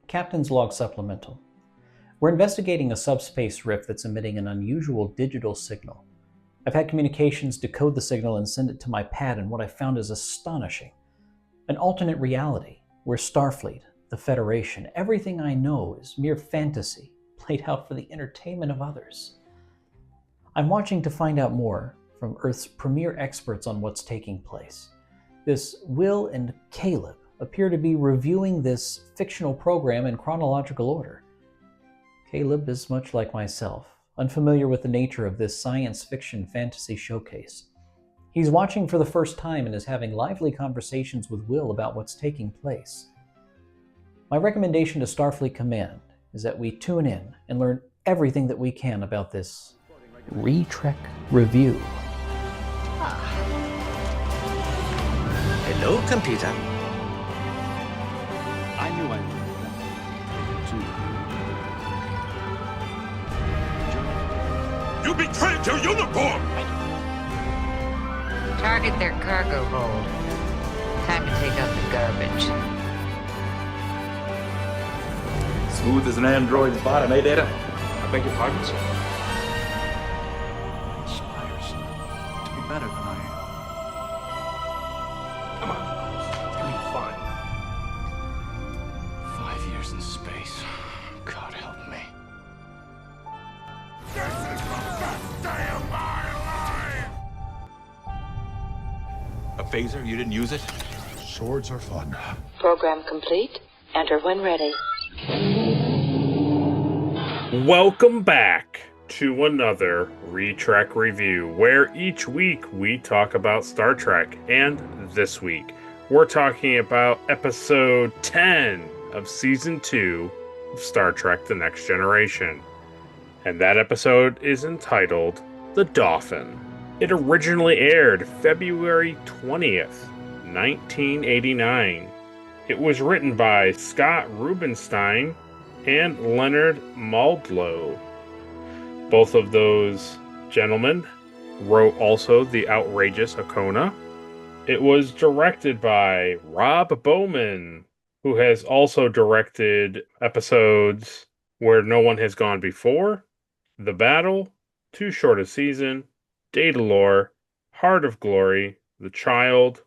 Captain's Log Supplemental. We're investigating a subspace rift that's emitting an unusual digital signal. I've had communications decode the signal and send it to my pad, and what I found is astonishing. An alternate reality, where Starfleet, the Federation, everything I know is mere fantasy, played out for the entertainment of others. I'm watching to find out more from Earth's premier experts on what's taking place. This Will and Caleb appear to be reviewing this fictional program in chronological order. Caleb is much like myself, unfamiliar with the nature of this science fiction fantasy showcase. He's watching for the first time and is having lively conversations with Will about what's taking place. My recommendation to Starfleet Command is that we tune in and learn everything that we can about this Retrek review. Hello, computer. I knew I would. You betrayed your uniform! Target their cargo hold. Time to take out the garbage. Smooth as an android's bottom, eh, Data? I beg your pardon, sir? Aspires to be better than I am. Come on, it's gonna be fun. 5 years in space. God help me. This is the best day of my life! A phaser? You didn't use it? Swords are fun. Program complete. Enter when ready. Welcome back to another Retrek review, where each week we talk about Star Trek, and this week we're talking about episode 10 of season 2 of Star Trek The Next Generation. And that episode is entitled The Dauphin. It originally aired February 20th, 1989. It was written by Scott Rubinstein and Leonard Maldlow. Both of those gentlemen wrote also The Outrageous Hakona. It was directed by Rob Bowman, who has also directed episodes Where No One Has Gone Before, The Battle, Too Short a Season, Datalore, Heart of Glory, The Child,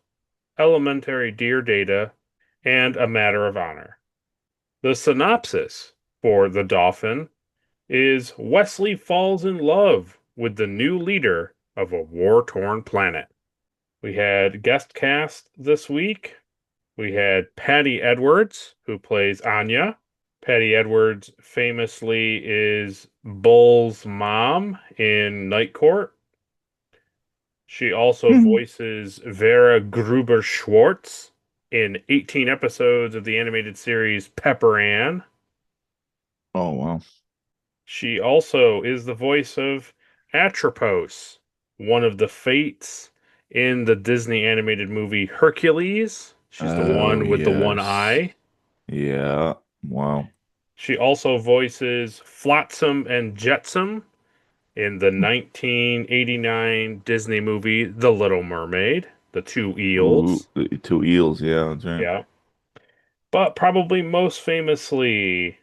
Elementary Dear Data, and A Matter of Honor. The synopsis for The Dauphin is Wesley falls in love with the new leader of a war-torn planet. We had guest cast this week. We had Patty Edwards, who plays Anya. Patty Edwards famously is Bull's mom in Night Court. She also voices Vera Gruber-Schwartz in 18 episodes of the animated series Pepper Ann. Oh, wow. She also is the voice of Atropos, one of the Fates in the Disney animated movie Hercules. She's the one with the one eye. Yeah, wow. She also voices Flotsam and Jetsam in the 1989 Disney movie The Little Mermaid. The two eels. Ooh, the two eels, yeah, that's right. Yeah. But probably most famously,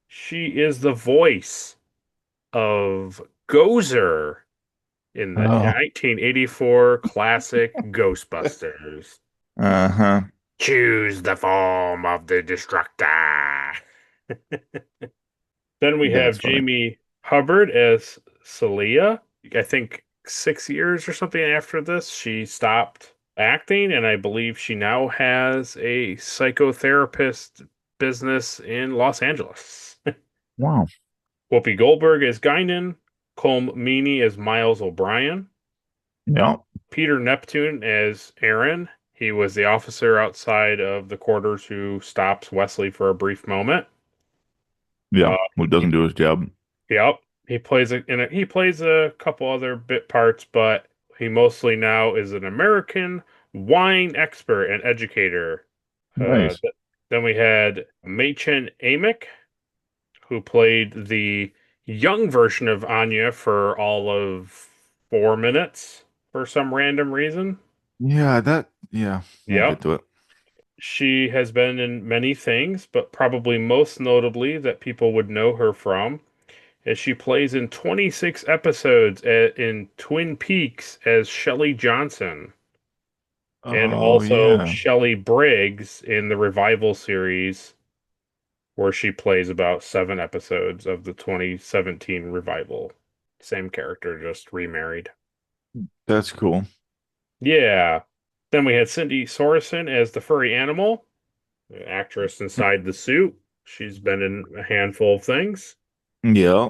she is the voice of Gozer in the 1984 classic Ghostbusters. Uh-huh. Choose the form of the Destructor. Then we have Jamie Hubbard as Celia. I think 6 years or something after this, she stopped acting, and I believe she now has a psychotherapist business in Los Angeles. Wow. Whoopi Goldberg as Guinan, Colm Meaney as Miles O'Brien, Yeah. Peter Neptune as Aaron. He was the officer outside of the quarters who stops Wesley for a brief moment. Yeah, who doesn't do his job. Yep. He plays a couple other bit parts, but he mostly now is an American wine expert and educator. Nice. Then we had Machen Amick, who played the young version of Anya for all of 4 minutes for some random reason. Yeah, we'll Yep. get to it. She has been in many things, but probably most notably that people would know her from is she plays in 26 episodes in Twin Peaks as Shelley Johnson, and Oh also yeah. Shelley Briggs in the revival series, where she plays about 7 episodes of the 2017 revival. Same character, just remarried. That's cool. Yeah. Then we had Cindy Sorensen as the furry animal, the actress inside the suit. She's been in a handful of things. Yeah.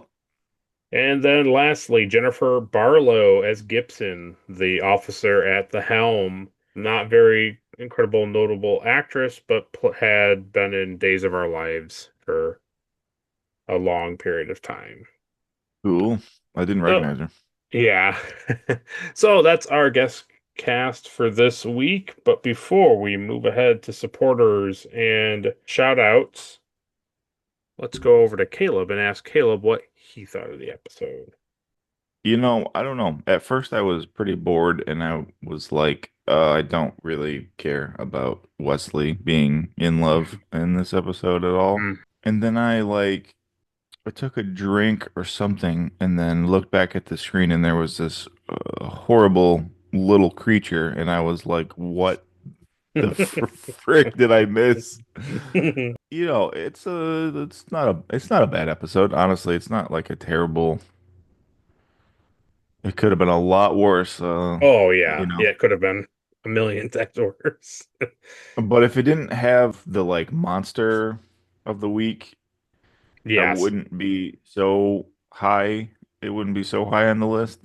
And then lastly, Jennifer Barlow as Gibson, the officer at the helm. Not very incredible, notable actress, but had been in Days of Our Lives for a long period of time. Cool. I didn't So, recognize her. yeah. So that's our guest cast for this week. But before we move ahead to supporters and shout outs, let's go over to Caleb and ask Caleb what he thought of the episode. I don't know. At first, I was pretty bored, and I was like, I don't really care about Wesley being in love in this episode at all. Mm. And then I took a drink or something, and then looked back at the screen, and there was this horrible little creature, and I was like, what the frick did I miss? It's not a bad episode. Honestly, it's not like a terrible. It could have been a lot worse. Oh You yeah. know. Yeah, it could have been a million times worse. But if it didn't have the like monster of the week, I Yes, wouldn't be so high. It wouldn't be so high on the list.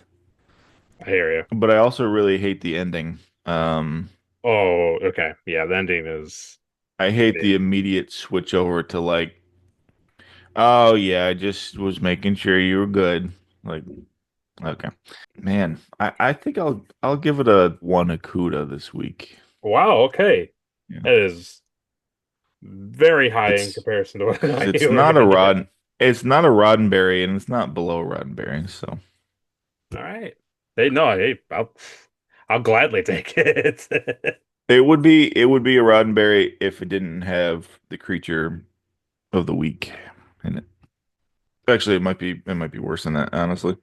I hear you. But I also really hate the ending. Oh, okay. Yeah, the ending is I hate the immediate switch over to like, oh yeah, I just was making sure you were good. Like, okay. Man, I think I'll give it a one Akuda this week. wow, okay. Yeah. That is very high in It's comparison to what because I were gonna give it. It's not a Roddenberry, and it's not below Roddenberry. So All right. Hey, no, hey, I'll gladly take it. it would be a Roddenberry if it didn't have the creature of the week in it. Actually, it might be worse than that, honestly.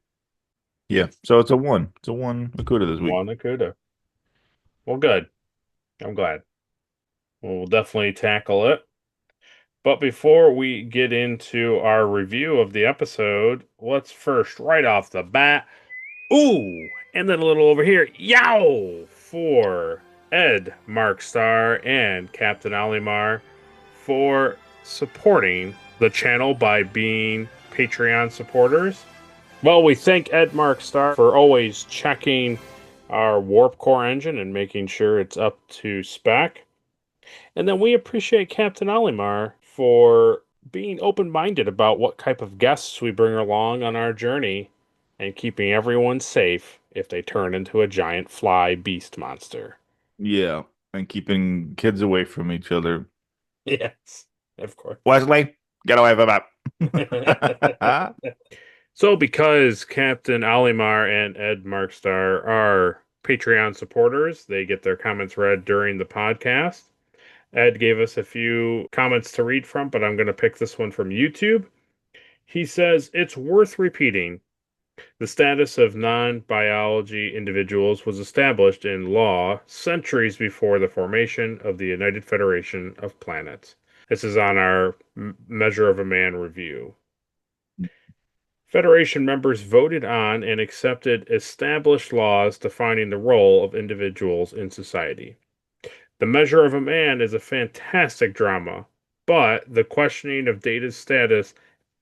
Yeah. So it's a one. It's a one Akuda this week. One Nakuda. Well, good. I'm glad. We'll definitely tackle it. But before we get into our review of the episode, let's first, right off the bat, ooh, and then a little over here, yow, for Ed, Mark Starr, and Captain Alimar for supporting the channel by being Patreon supporters. Well, we thank Ed, Mark Starr for always checking our Warp Core engine and making sure it's up to spec. And then we appreciate Captain Alimar for being open minded about what type of guests we bring along on our journey and keeping everyone safe if they turn into a giant fly beast monster. Yeah. And keeping kids away from each other. Yes, of course. Wesley, get away from that. So, because Captain Alimar and Ed Markstar are Patreon supporters, they get their comments read during the podcast. Ed gave us a few comments to read from, but I'm going to pick this one from YouTube. He says, it's worth repeating. The status of non-biology individuals was established in law centuries before the formation of the United Federation of Planets. This is on our Measure of a Man review. Federation members voted on and accepted established laws defining the role of individuals in society. The Measure of a Man is a fantastic drama, but the questioning of Data's status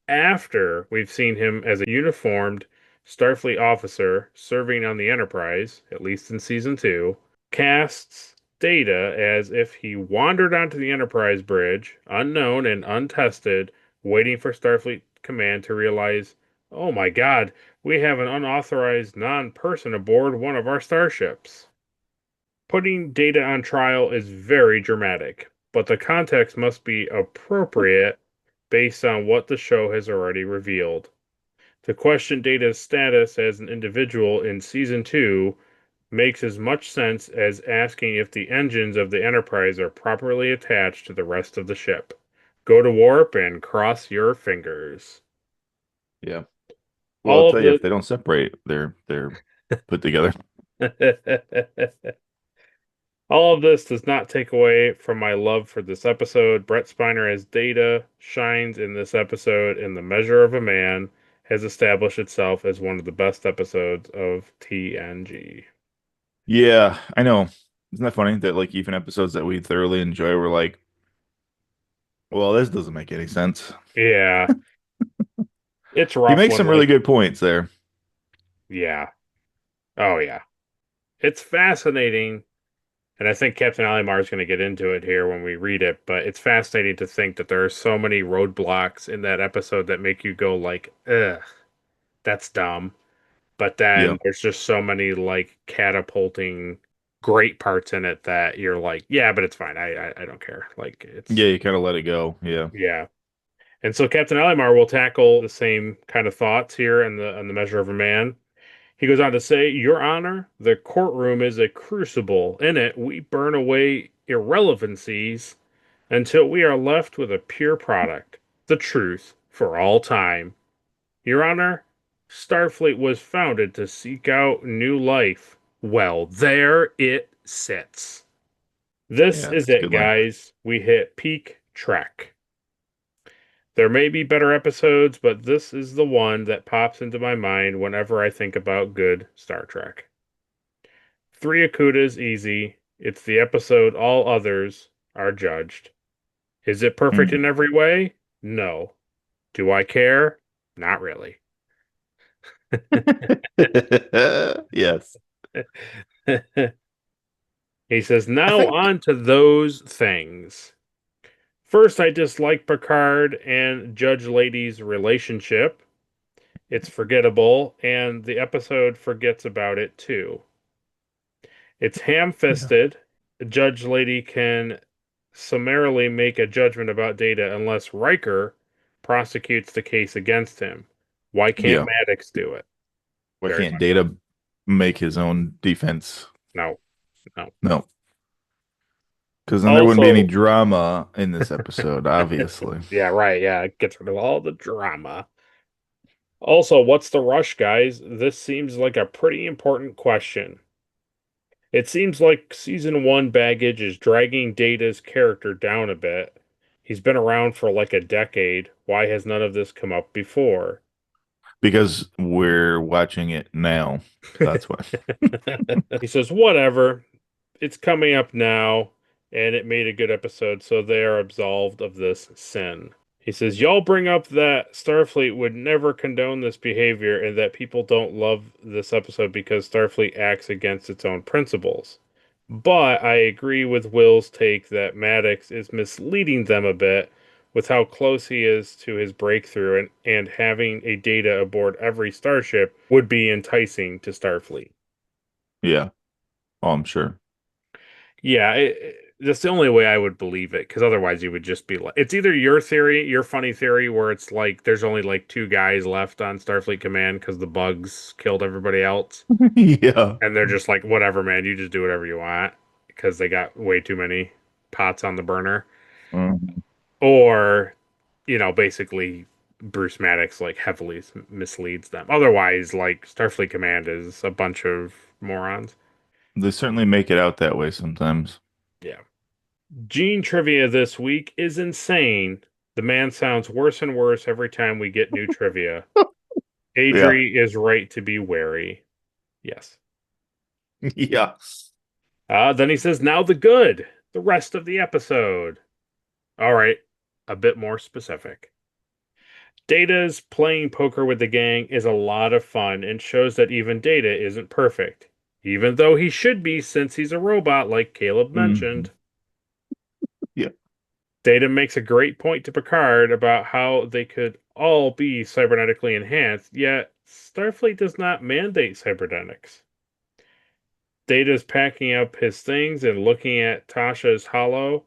after we've seen him as a uniformed Starfleet officer serving on the Enterprise, at least in season 2, casts Data as if he wandered onto the Enterprise bridge, unknown and untested, waiting for Starfleet Command to realize, oh my god, we have an unauthorized non-person aboard one of our starships. Putting Data on trial is very dramatic, but the context must be appropriate based on what the show has already revealed. To question Data's status as an individual in Season 2 makes as much sense as asking if the engines of the Enterprise are properly attached to the rest of the ship. Go to warp and cross your fingers. Yeah. Well, I'll All of tell you, the if they don't separate, they're put together. all of this does not take away from my love for this episode. Brett Spiner as Data shines in this episode, and The Measure of a Man has established itself as one of the best episodes of TNG. Yeah, I know. Isn't that funny that like even episodes that we thoroughly enjoy, we're like, well, this doesn't make any sense. Yeah, it's He rough makes when some really like good points there. yeah. Oh yeah. It's fascinating, and I think Captain Alimar is going to get into it here when we read it, but it's fascinating to think that there are so many roadblocks in that episode that make you go like, ugh, that's dumb. But Yeah. then there's just so many like catapulting great parts in it that you're like, yeah, but it's fine. I don't care. Like Yeah, it's you kind of let it go. Yeah. yeah. And so Captain Alimar will tackle the same kind of thoughts here in the Measure of a Man. He goes on to say, Your Honor, the courtroom is a crucible. In it, we burn away irrelevancies until we are left with a pure product, the truth, for all time. Your Honor, Starfleet was founded to seek out new life. Well, there it sits. This Yeah, is it's a it, good line. guys. We hit peak Trek. There may be better episodes, but this is the one that pops into my mind whenever I think about good Star Trek. Three Akutas easy. It's the episode all others are judged. Is it perfect Mhm. in every way? No. Do I care? Not really. Yes. He says, I now think on to those things. First, I dislike Picard and Judge Lady's relationship. It's forgettable, and the episode forgets about it too. It's ham yeah. fisted. Judge Lady can summarily make a judgment about Data unless Riker prosecutes the case against him. Why can't Yeah. Maddox do it? Why Very can't much so. Data make his own defense? No, no. No, because then there wouldn't be any Also, drama in this episode, obviously. yeah, right. Yeah, it gets rid of all the drama. Also, what's the rush, guys? This seems like a pretty important question. It seems like season one baggage is dragging Data's character down a bit. He's been around for like a decade. Why has none of this come up before? Because we're watching it now. That's why. He says, whatever. It's coming up now, and it made a good episode, so they are absolved of this sin. He says, y'all bring up that Starfleet would never condone this behavior and that people don't love this episode because Starfleet acts against its own principles. But I agree with Will's take that Maddox is misleading them a bit with how close he is to his breakthrough, and having a Data aboard every starship would be enticing to Starfleet. Yeah. Oh, I'm sure. Yeah, that's the only way I would believe it, because otherwise you would just be like, it's either your theory, your funny theory, where it's like there's only like two guys left on Starfleet Command because the bugs killed everybody else, Yeah. and they're just like, whatever, man, you just do whatever you want because they got way too many pots on the burner. Mhm. Or, basically Bruce Maddox like heavily misleads them. Otherwise, like Starfleet Command is a bunch of morons. They certainly make it out that way sometimes. Yeah. Gene trivia this week is insane. The man sounds worse and worse every time we get new trivia. Yeah. Adri is right to be wary. Yes. Yeah. Then he says, now the good. The rest of the episode. All right. A bit more specific. Data's playing poker with the gang is a lot of fun and shows that even Data isn't perfect. Even though he should be since he's a robot, like Caleb Mhm. mentioned. Yeah. Data makes a great point to Picard about how they could all be cybernetically enhanced, yet Starfleet does not mandate cybernetics. Data's packing up his things and looking at Tasha's hollow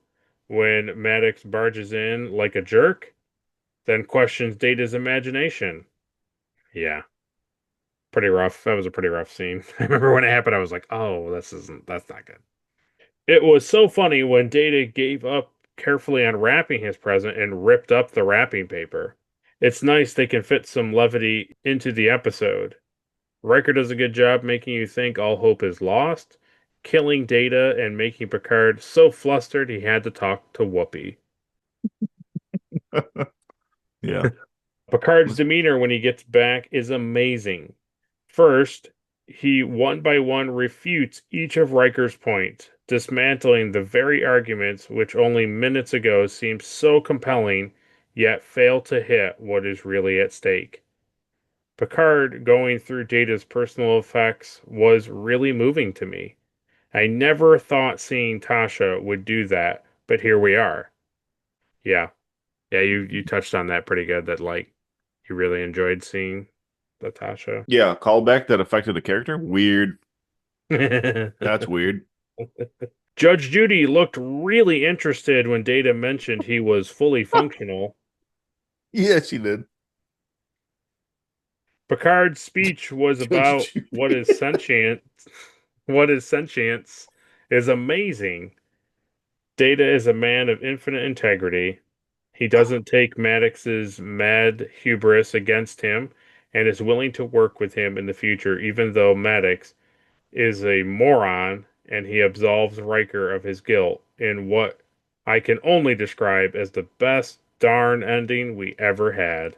when Maddox barges in like a jerk, then questions Data's imagination. Yeah. pretty rough. That was a pretty rough scene. I remember when it happened, I was like, "Oh, that's not good." It was so funny when Data gave up carefully unwrapping his present and ripped up the wrapping paper. It's nice they can fit some levity into the episode. Riker does a good job making you think all hope is lost, killing Data and making Picard so flustered he had to talk to Whoopi. Yeah. Picard's demeanor when he gets back is amazing. First, he one by one refutes each of Riker's points, dismantling the very arguments which only minutes ago seemed so compelling, yet fail to hit what is really at stake. Picard going through Data's personal effects was really moving to me. I never thought seeing Tasha would do that, but here we are. Yeah. Yeah, you touched on that pretty good, that like you really enjoyed seeing Natasha. Yeah, callback that affected the character. Weird. That's weird. Judge Judy looked really interested when Data mentioned he was fully functional. Yeah, she did. Picard's speech was Judge about Judy. what is sentient. What is sentience is amazing. Data is a man of infinite integrity. He doesn't take Maddox's mad hubris against him and is willing to work with him in the future, even though Maddox is a moron and he absolves Riker of his guilt in what I can only describe as the best darn ending we ever had.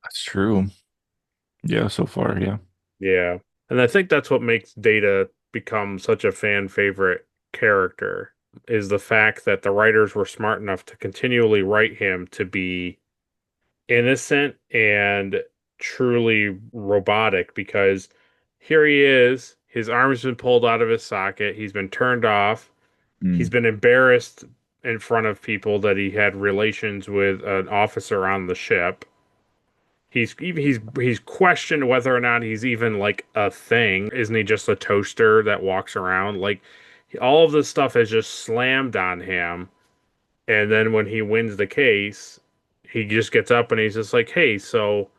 That's true. Yeah, so far, yeah. Yeah. And I think that's what makes Data become such a fan favorite character, is the fact that the writers were smart enough to continually write him to be innocent and truly robotic, because here he is, his arm's been pulled out of his socket, he's been turned off, he's been embarrassed in front of people that he had relations with an officer on the ship. He's questioned whether or not he's even like a thing. Isn't he just a toaster that walks around? Like all of this stuff is just slammed on him. And then when he wins the case, he just gets up and he's just like, "Hey, so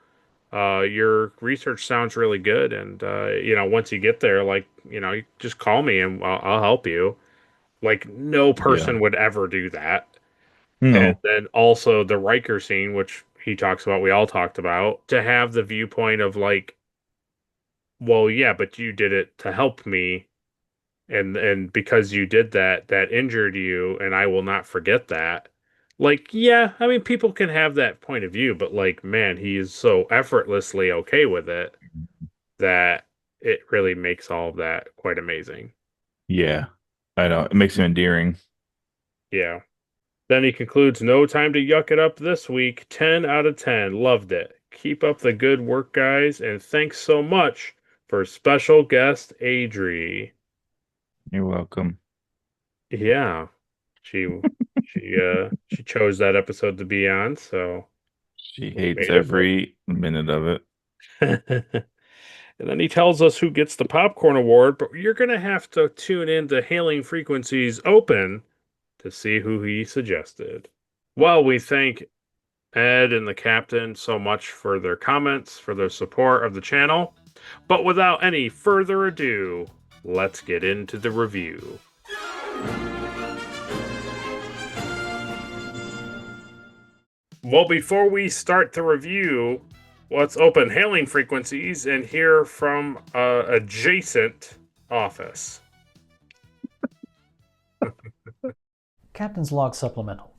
your research sounds really good, and once you get there, like, you just call me and I'll help you." Like no person would ever do that. And No. then also the Riker scene, which he talks about, we all talked about, to have the viewpoint of like, well, yeah, but you did it to help me, and because you did that, that injured you, and I will not forget that. Like, yeah, I mean, people can have that point of view, but like, man, he is so effortlessly okay with it that it really makes all of that quite amazing. Yeah. I know. It makes him endearing. Yeah. Then he concludes, "No time to yuck it up this week. 10 out of 10. Loved it. Keep up the good work, guys, and thanks so much for special guest Adri." You're welcome. Yeah. She chose that episode to be on, so She we hates made it work. every minute of it. And then he tells us who gets the popcorn award, but you're going to have to tune in to Hailing Frequencies Open to see who he suggested. Well, we thank Ed and the captain so much for their comments, for their support of the channel. But without any further ado, let's get into the review. Well, before we start the review, let's open Hailing Frequencies and hear from adjacent office. Captain's Log Supplemental.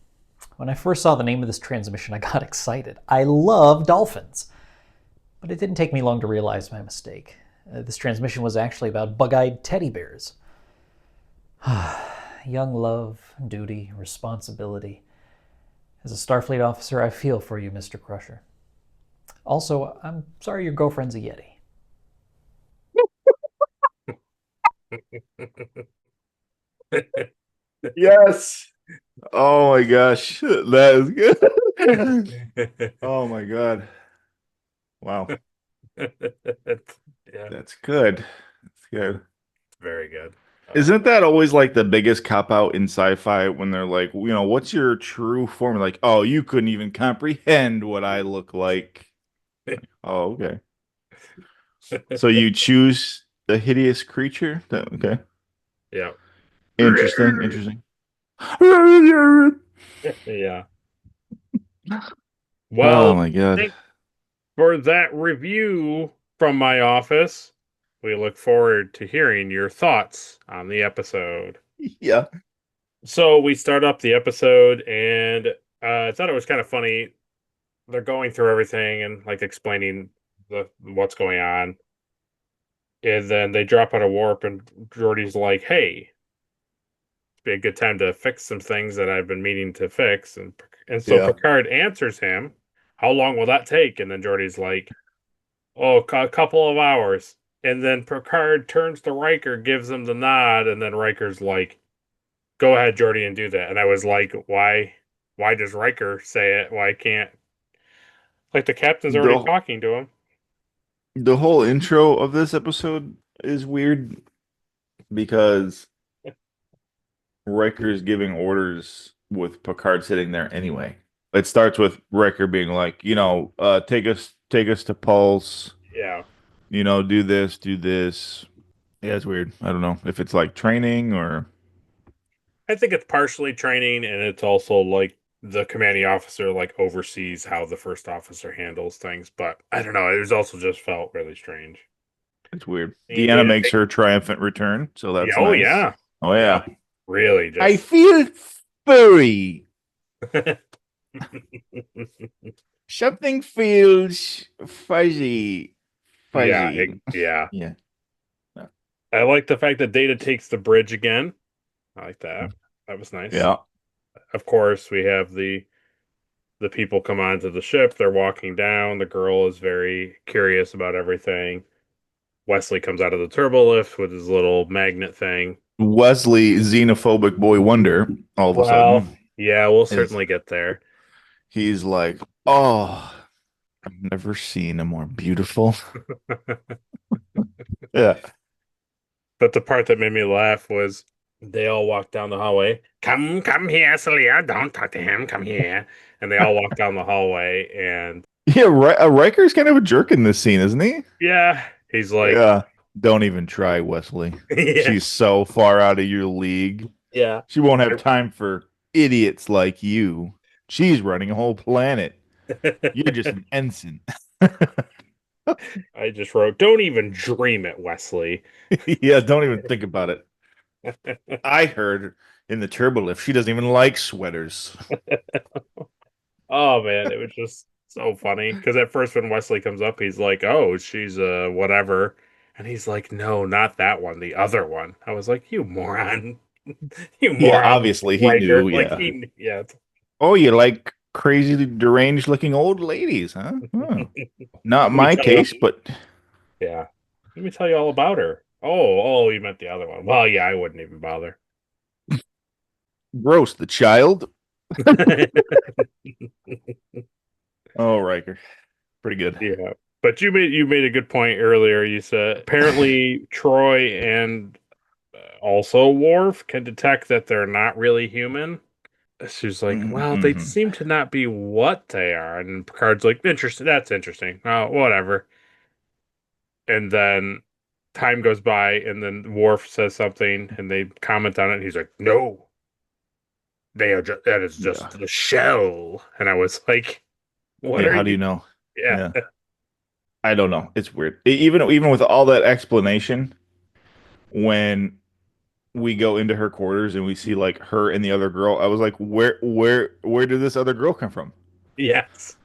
When I first saw the name of this transmission, I got excited. I love dolphins. But it didn't take me long to realize my mistake. This transmission was actually about bug-eyed teddy bears. Young love, duty, responsibility. As a Starfleet officer, I feel for you, Mr. Crusher. Also, I'm sorry your girlfriend's a Yeti. Yes. Oh my gosh. That is good. Oh my god. Wow. Yeah, That's good. That's good. very good. Isn't that always like the biggest cop out in sci-fi when they're like, what's your true form? Like, oh, you couldn't even comprehend what I look like. Oh, okay. So you choose the hideous creature? Okay. Yeah. Interesting. Interesting. Yeah. Oh Well, my god. thanks for that review from my office. We look forward to hearing your thoughts on the episode. Yeah. So we start up the episode, and I thought it was kind of funny. They're going through everything and like explaining what's going on, and then they drop out of warp, and Jordy's like, "Hey, it'd be a good time to fix some things that I've been meaning to fix." And so Yeah. Picard answers him, "How long will that take?" And then Jordy's like, "Oh, a couple of hours." And then Picard turns to Riker, gives him the nod, and then Riker's like, "Go ahead, Jordy, and do that." And I was like, "Why? Why does Riker say it? Why can't like the captain's already The talking to him?" the whole intro of this episode is weird because Riker's giving orders with Picard sitting there anyway. It starts with Riker being like, take us to Pulse, Yeah, do this, do this. Yeah, it's weird. I don't know if it's like training or I think it's partially training, and it's also like the commanding officer like oversees how the first officer handles things. But I don't know. It was also just felt really strange. it's weird. Seeing Deanna Data makes take, her triumphant return, so yeah, that's oh nice. yeah, Oh yeah, yeah. really I just. feel furry. Something feels fuzzy. Yeah, Fuzzy. yeah. Yeah. I like the fact that Data takes the bridge again. I like that. That was nice. Yeah. Of course, we have the people come onto the ship. They're walking down. The girl is very curious about everything. Wesley comes out of the turbo lift with his little magnet thing. Wesley, xenophobic boy wonder, all of a Well, sudden, yeah, we'll is certainly get there. he's like, oh, I've never seen a more beautiful. Yeah. But the part that made me laugh was they all walk down the hallway. Come here, Celia. Don't talk to him. Come here. And they all walk down the hallway, and Yeah, Riker's kind of a jerk in this scene, isn't he? yeah, he's like, Yeah. Don't even try, Wesley. yeah, She's so far out of your league. yeah. She won't have time for idiots like you. She's running a whole planet. You're just an ensign. I just wrote, don't even dream it, Wesley. Yeah, don't even think about it. I heard in the turbo lift she doesn't even like sweaters. Oh man, it was just so funny because at first when Wesley comes up, he's like, "Oh, she's whatever," and he's like, "No, not that one, the other one." I was like, "You moron, you Yeah, moron, obviously he Riker!" knew. Like Yeah. yeah. Oh, you like crazy, deranged looking old ladies, huh? Oh. Not Let me my tell you, case, but yeah. Let me tell you all about her. Oh, you meant the other one. Well, yeah, I wouldn't even bother. gross. The child. Oh, Riker, pretty good. Yeah, but you made a good point earlier. You said apparently Troy and also Worf can detect that they're not really human. She's like, well, they Mm-hmm. seem to not be what they are, and Picard's like, interesting. That's interesting. Oh, whatever. And then time goes by, and then Worf says something, and they comment on it. And he's like, no, they are just that is Yeah. just the shell. And I was like, what Yeah. are How do you? you know? Yeah, Yeah. I don't know. It's weird. Even with all that explanation, when we go into her quarters and we see like her and the other girl, I was like, where did this other girl come from? yes.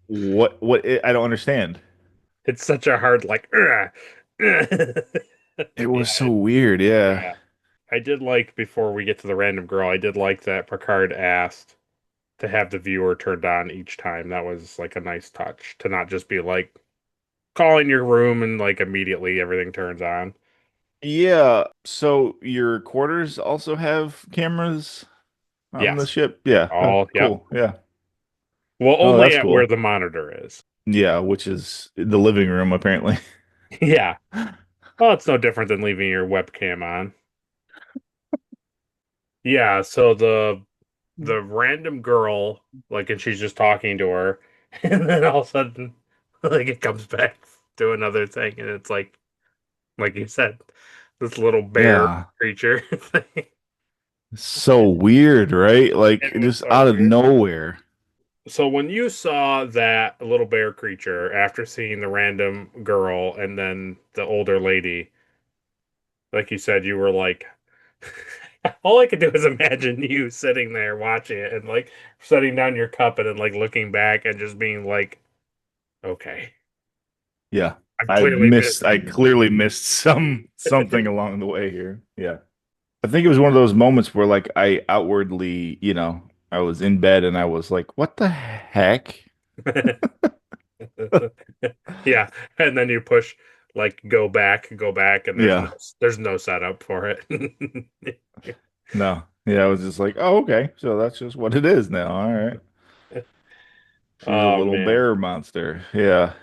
What I don't understand. It's such a hard like. It was Yeah, so weird. Yeah. yeah. I did like before we get to the random girl. I did like that Picard asked to have the viewer turned on each time. That was like a nice touch to not just be like calling your room and like immediately everything turns on. Yeah. So your quarters also have cameras on the Yes. ship? Yeah. Oh, yep. Cool. Yeah. Well, Oh, only that's at where cool. the monitor is. Yeah, which is the living room apparently. Yeah. Well, it's no different than leaving your webcam on. Yeah, so the random girl, like, and she's just talking to her, and then all of a sudden, like, it comes back do another thing, and it's like you said, this little bear Yeah. creature thing. So weird, right? Like It was just so out of weird. nowhere. So when you saw that little bear creature after seeing the random girl and then the older lady, like you said, you were like, all I could do is imagine you sitting there watching it and like setting down your cup and then like looking back and just being like, okay, Yeah. I've clearly missed. I clearly missed something along the way here. Yeah. I think it was one of those moments where like I outwardly, I was in bed and I was like, what the heck? Yeah, and then you push like go back, and Yeah. there's no setup for it. No. Yeah, I was just like, oh, okay. So that's just what it is now. All right. She's a Oh little man. bear monster. Yeah.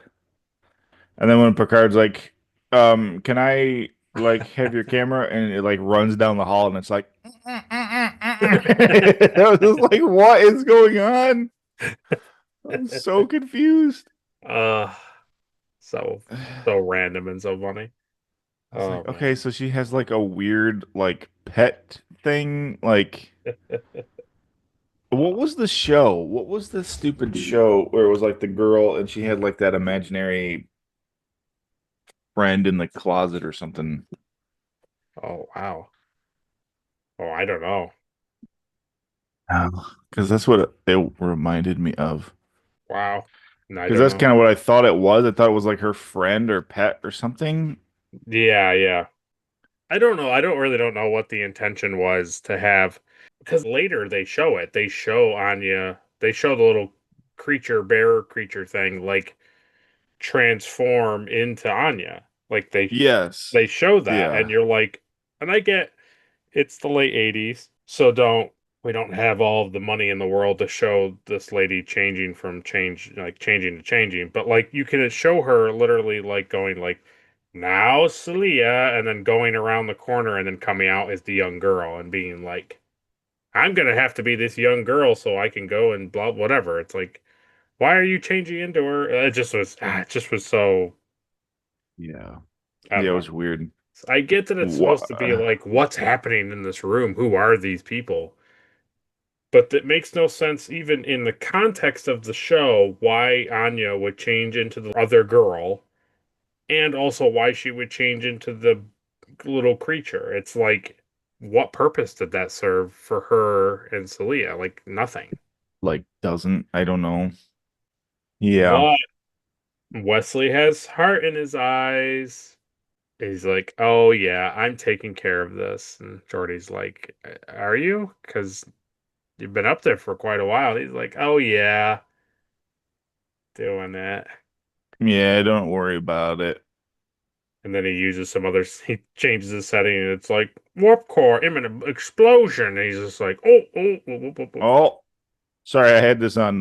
And then when Picard's like, can I like have your camera? And it like runs down the hall and it's like I was just like, what is going on? I'm so confused. uh so so random and so funny. I was Oh like, okay, man. so she has like a weird like pet thing. Like, what was the show? What was the stupid show where it was like the girl and she had like that imaginary friend in the closet or something? Oh wow. Oh, I don't know. Oh, because that's what it reminded me of. Wow. No, I Because don't that's know. kind of what I thought it was. I thought it was like her friend or pet or something. Yeah, yeah. I don't know. I don't know what the intention was to have, because later they show it. They show Anya. They show the little creature, bear creature thing, like transform into Anya. Like Yes. they show that, and Yeah. you're like, and I get it's the late '80s, so we don't have all of the money in the world to show this lady changing from changing to changing, but like you can show her literally like going like now Celia and then going around the corner and then coming out as the young girl and being like, I'm gonna have to be this young girl so I can go and blah whatever. It's like, why are you changing into her? It just was so Yeah. I Yeah, don't it know. was weird. I get that it's supposed What? to be like, what's happening in this room? Who are these people? But that makes no sense even in the context of the show, why Anya would change into the other girl, and also why she would change into the little creature. It's like, what purpose did that serve for her and Celia? Like, nothing. Like, doesn't, I don't know. Yeah. But Wesley has heart in his eyes. He's like, oh, yeah, I'm taking care of this. And Jordy's like, are you? Because you've been up there for quite a while. He's like, oh, yeah, doing it. Yeah, don't worry about it. And then he uses some other, he changes the setting and it's like, warp core, imminent explosion. And he's just like, oh. Oh, sorry, I had this on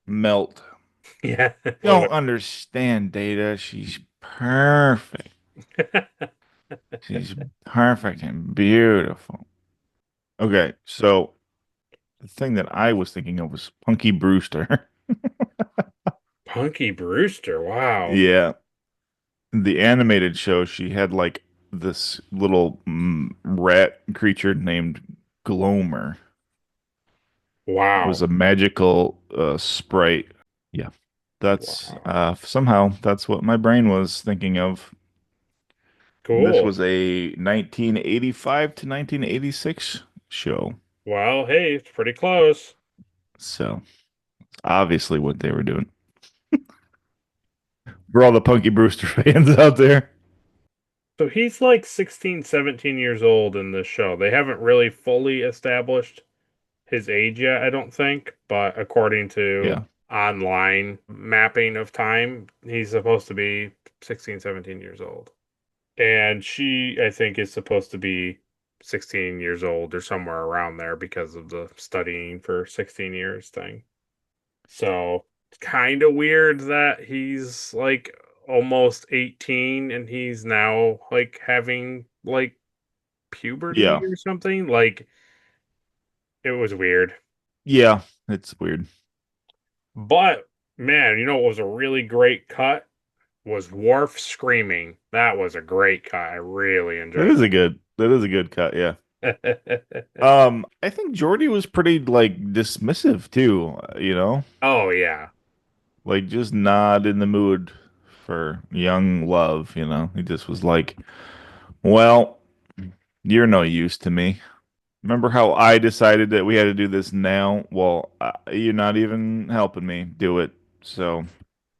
melt. Yeah. Don't understand, Data. She's perfect. She's perfect and beautiful. Okay, so the thing that I was thinking of was Punky Brewster. Punky Brewster. Wow. Yeah, the animated show, she had like this little rat creature named Glomer. It was Wow. a magical sprite. Yeah, that's Wow. somehow that's what my brain was thinking of. This Cool. was a 1985 to 1986 show. Well, hey, it's pretty close. So, obviously what they were doing. For all the Punky Brewster fans out there. So he's like 16, 17 years old in this show. They haven't really fully established his age yet, I don't think, but according to Yeah. online mapping of time, he's supposed to be 16, 17 years old. And she, I think, is supposed to be 16 years old or somewhere around there because of the studying for 16 years thing. So it's kind of weird that he's like almost 18 and he's now like having like puberty Yeah. or something. Like it was weird. Yeah. It's weird. But man, you know what was a really great cut? was Worf screaming. That was a great cut. I really That enjoyed is a good cut, yeah. that. I think Jordy was pretty like dismissive too, Oh yeah. like just not in the mood for young love. He just was like, well, you're no use to me. Remember how I decided that we had to do this now? Well, you're not even helping me do it. So,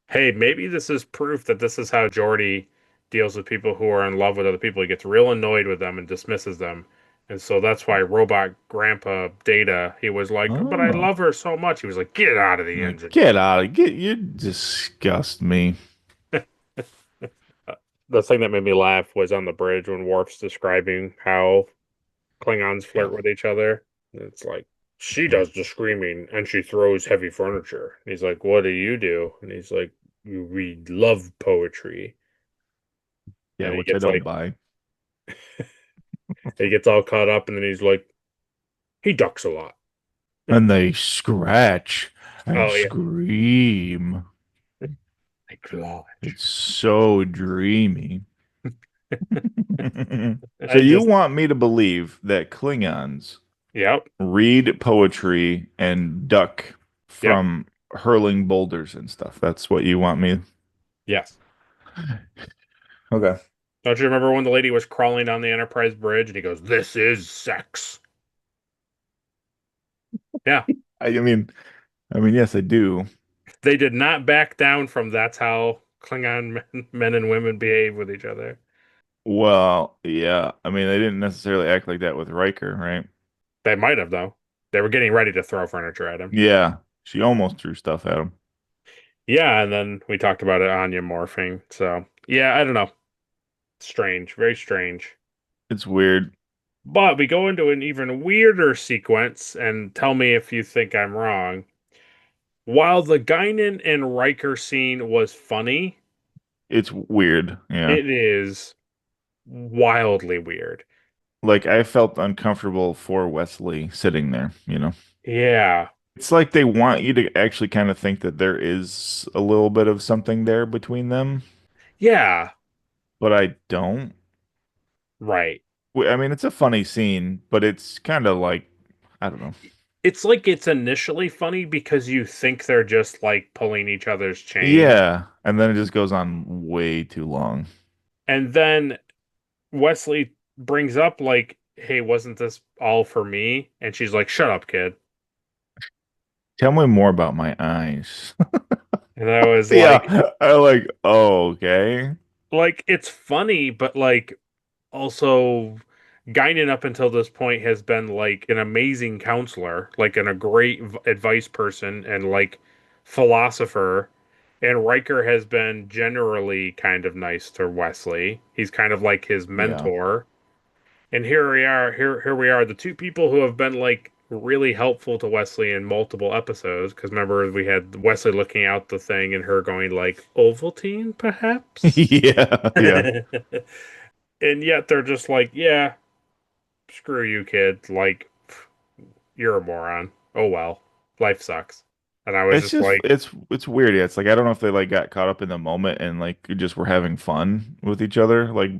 Hey, maybe this is proof that this is how Geordi deals with people who are in love with other people. He gets real annoyed with them and dismisses them. And so that's why Robot Grandpa Data, he was like, but I oh, love her so much. He was like, get out of the like, engine. get out of get you disgust me. The thing that made me laugh was on the bridge when Worf's describing how Klingons Yeah. flirt with each other. It's like, she does the screaming and she throws heavy furniture. And he's like, what do you do? And he's like, you read love poetry. Yeah, And which I don't buy. he gets all caught up and then he's like, he ducks a lot. And they scratch and Oh, yeah. scream. Like, Lodge. It's so dreamy. So I you just, want me to believe that Klingons yep, read poetry and duck yep, from hurling boulders and stuff? That's what you want me. yes. Okay. Don't you remember when the lady was crawling down the Enterprise bridge and he goes, this is sex? Yeah. I mean, yes, I do. They did not back down from that's how Klingon men and women behave with each other. Well, yeah. I mean, they didn't necessarily act like that with Riker, right? They might have, though. They were getting ready to throw furniture at him. Yeah. She almost threw stuff at him. Yeah, and then we talked about it, Anya morphing. So, yeah, I don't know. Strange, very strange. It's weird. But we go into an even weirder sequence, and tell me if you think I'm wrong. While the Guinan and Riker scene was funny, It's weird. Yeah. it is wildly weird. Like I felt uncomfortable for Wesley sitting there. Yeah. It's like they want you to actually kind of think that there is a little bit of something there between them, Yeah. but I don't. Right. I mean, it's a funny scene, but it's kind of like, I don't know. It's like it's initially funny because you think they're just like pulling each other's chain. Yeah, and then it just goes on way too long. And then Wesley brings up, like, hey, wasn't this all for me? And she's like, shut up, kid. Tell me more about my eyes. And I was Yeah, I like, oh, okay. it's funny, but like also Guinan up until this point has been like an amazing counselor, like and a great advice person and like philosopher. And Riker has been generally kind of nice to Wesley. He's kind of like his Yeah. mentor. And here we are, here we are, the two people who have been like really helpful to Wesley in multiple episodes. Because remember, we had Wesley looking out the thing and her going like Ovaltine, perhaps. Yeah, yeah. And yet they're just like, yeah, screw you, kid. Like, you're a moron. Oh well, life sucks. And I was It's just just like, it's weird. Yeah, it's like I don't know if they like got caught up in the moment and like just were having fun with each other, like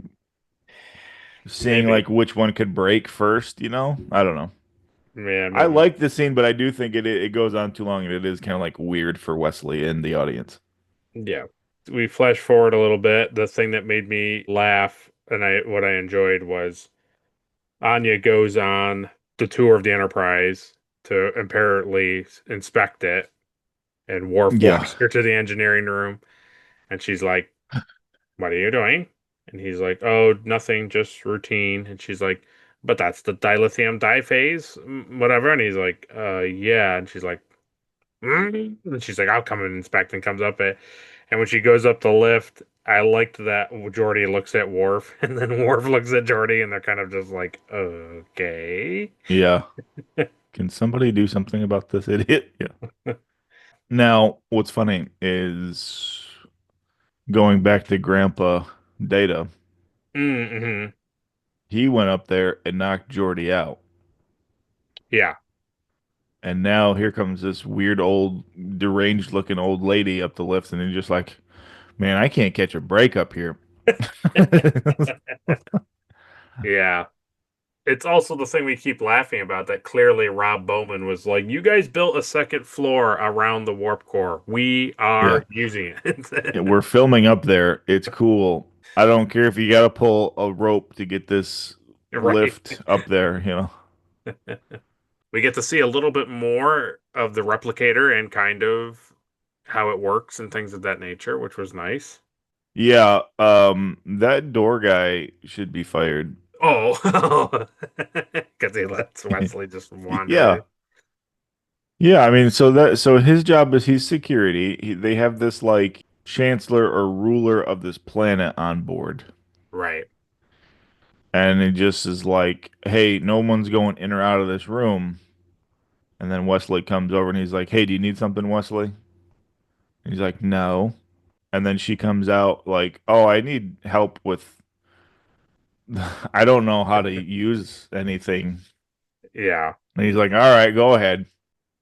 seeing maybe, like which one could break first. I don't know. yeah, I maybe, like the scene, but I do think it goes on too long and it is kind of like weird for Wesley and the audience. yeah. We flash forward a little bit. The thing that made me laugh and what I enjoyed was Anya goes on the tour of the Enterprise to apparently inspect it, and Worf Yeah. walks her to the engineering room, and she's like, what are you doing? And he's like, oh, nothing, just routine. And she's like, but that's the dilithium diphase, whatever. And he's like, yeah. And she's like, and she's like, I'll come and inspect, and comes up it. And when she goes up the lift, I liked that Geordi looks at Worf, and then Worf looks at Geordi, and they're kind of just like, okay. Yeah. Can somebody do something about this idiot? Yeah. Now, what's funny is going back to Grandpa Data, Mm-hmm. he went up there and knocked Jordy out. Yeah. And now here comes this weird old deranged looking old lady up the lift and then just like Man, I can't catch a break up here. Yeah. It's also the thing we keep laughing about that clearly Rob Bowman was like, you guys built a second floor around the warp core. We Yeah. are using it. Yeah, we're filming up there. It's cool. I don't care if you got to pull a rope to get this Right. lift up there, We get to see a little bit more of the replicator and kind of how it works and things of that nature, which was nice. Yeah, that door guy should be fired. Oh, because he lets Wesley just wander. Yeah. Yeah, I mean, so his job is he's security. They have this like chancellor or ruler of this planet on board. Right. And it just is like, hey, no one's going in or out of this room. And then Wesley comes over and he's like, hey, do you need something, Wesley? And he's like, no. And then she comes out like, oh, I need help with, I don't know how to use anything. Yeah. And he's like, all right, go ahead.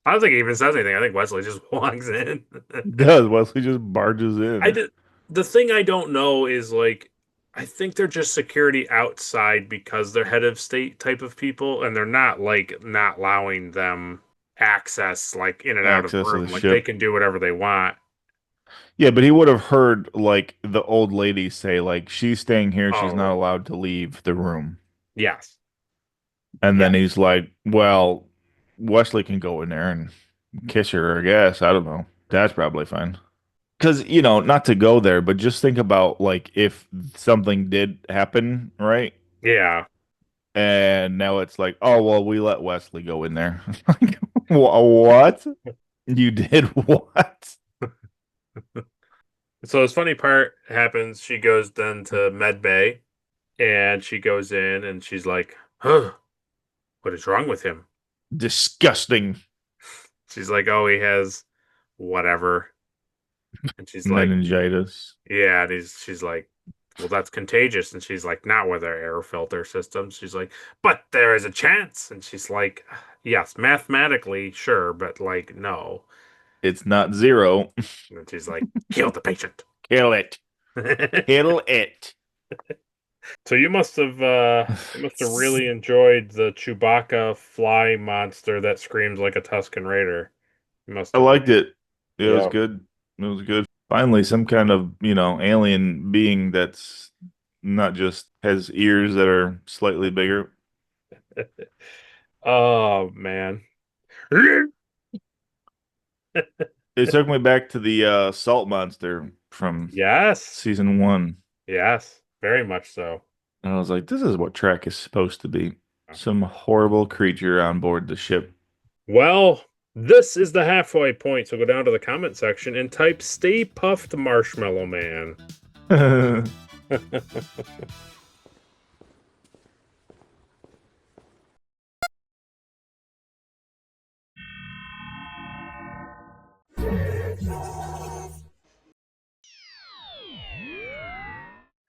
I don't think he even says anything. I think Wesley just walks in. Does Wesley just barges in? I did. The thing I don't know is like, I think they're just security outside because they're head of state type of people, and they're not like not allowing them access like in and out of the Access to room. the Like they ship. can do whatever they want. Yeah, but he would have heard like the old lady say, like, she's staying here, she's not Oh, allowed to leave the room. yes. And Yeah. then he's like, well, Wesley can go in there and kiss her, I guess. I don't know. That's probably fine. Because, not to go there, but just think about like if something did happen, right? Yeah. And now it's like, oh, well, we let Wesley go in there. Like, what? You did what? So this funny part happens. She goes then to Med Bay, and she goes in, and she's like, "Huh, what is wrong with him?" Disgusting She's like, "Oh, he has whatever," and she's like, meningitis. "Yeah." And she's like, "Well, that's contagious," and she's like, "Not with our air filter system." She's like, "But there is a chance," and she's like, "Yes, mathematically, sure, but like, no." It's not zero. And she's like, "Kill the patient." Kill it. Kill it. So you must have really enjoyed the Chewbacca fly monster that screams like a Tusken Raider. You must I have liked really, it. It was yeah. good. It was good. Finally, some kind of, alien being that's not just has ears that are slightly bigger. Oh man. It took me back to the salt monster from Yes. season 1. Yes. Very much so. And I was like, this is what Trek is supposed to be. Some horrible creature on board the ship. Well, this is the halfway point, so go down to the comment section and type Stay Puffed Marshmallow Man.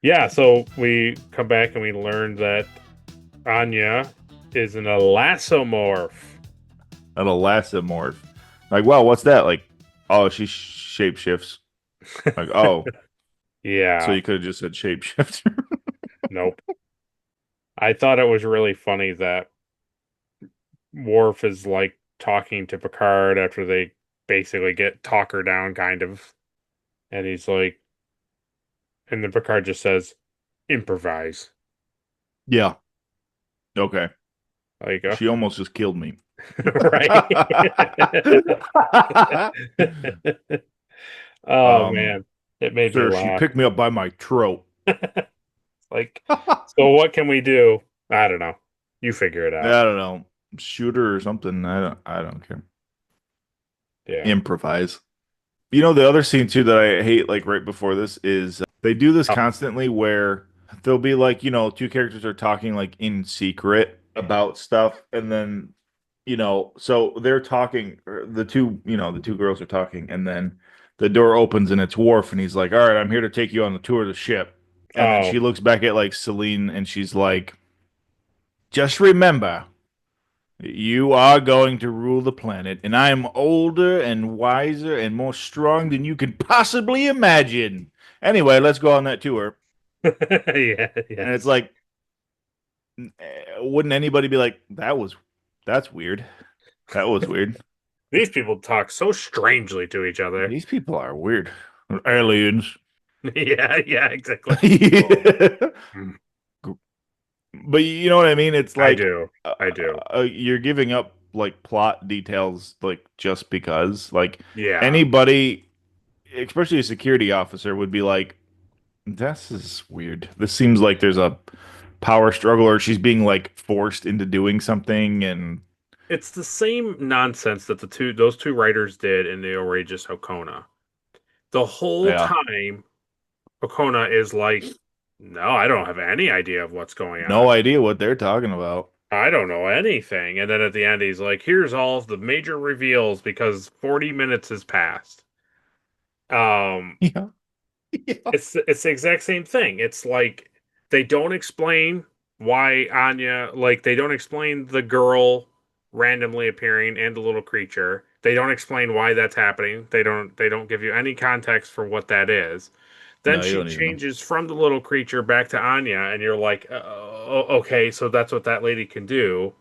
Yeah, so we come back and we learn that Anya is an elastomorph. An elastomorph. Like, wow, what's that? Like, oh, she shapeshifts. Like, oh, Yeah. so you could have just said shapeshifter. Nope. I thought it was really funny that Worf is like talking to Picard after they basically get talker down, kind of. And he's like, and then Picard just says, improvise. Yeah. Okay. Like, She almost just killed me. right. Oh, man. It made me Sir, she laugh. picked me up by my throat. Like, so what can we do? I don't know. You figure it I out. don't know. Shoot her or something. I don't care. Yeah. Improvise. The other scene too that I hate, like right before this, is they do this Oh. constantly where they'll be like, two characters are talking like in secret about stuff, and then, so they're talking, or the two girls are talking, and then the door opens and it's Worf, and he's like, all right, I'm here to take you on the tour of the ship. And then Oh. she looks back at like Celine and she's like, just remember, You are going to rule the planet, and I am older and wiser and more strong than you could possibly imagine. Anyway, let's go on that tour. Yeah, And it's yes. like, wouldn't anybody be like, that's weird. That was weird. These people talk so strangely to each other. These people are weird. Aliens. Yeah, exactly. Mm, But you know what I mean? It's I like do. I do. you're giving up like plot details like just because like Yeah. anybody, especially a security officer, would be like, this is weird. This seems like there's a power struggle or she's being like forced into doing something and It's the same nonsense that those two writers did in the Outrageous Okona. The whole yeah. time Okona is like, no, I don't have any idea of what's going No on. idea what they're talking about. I don't know anything. And then at the end, he's like, here's all of the major reveals because 40 minutes has passed. Um, Yeah. Yeah. it's the exact same thing. It's like they don't explain why Anya, like they don't explain the girl randomly appearing and the little creature. They don't explain why that's happening. They don't give you any context for what that is. Then No, you she don't even know. changes from the little creature back to Anya, and you're like, okay, so that's what that lady can do.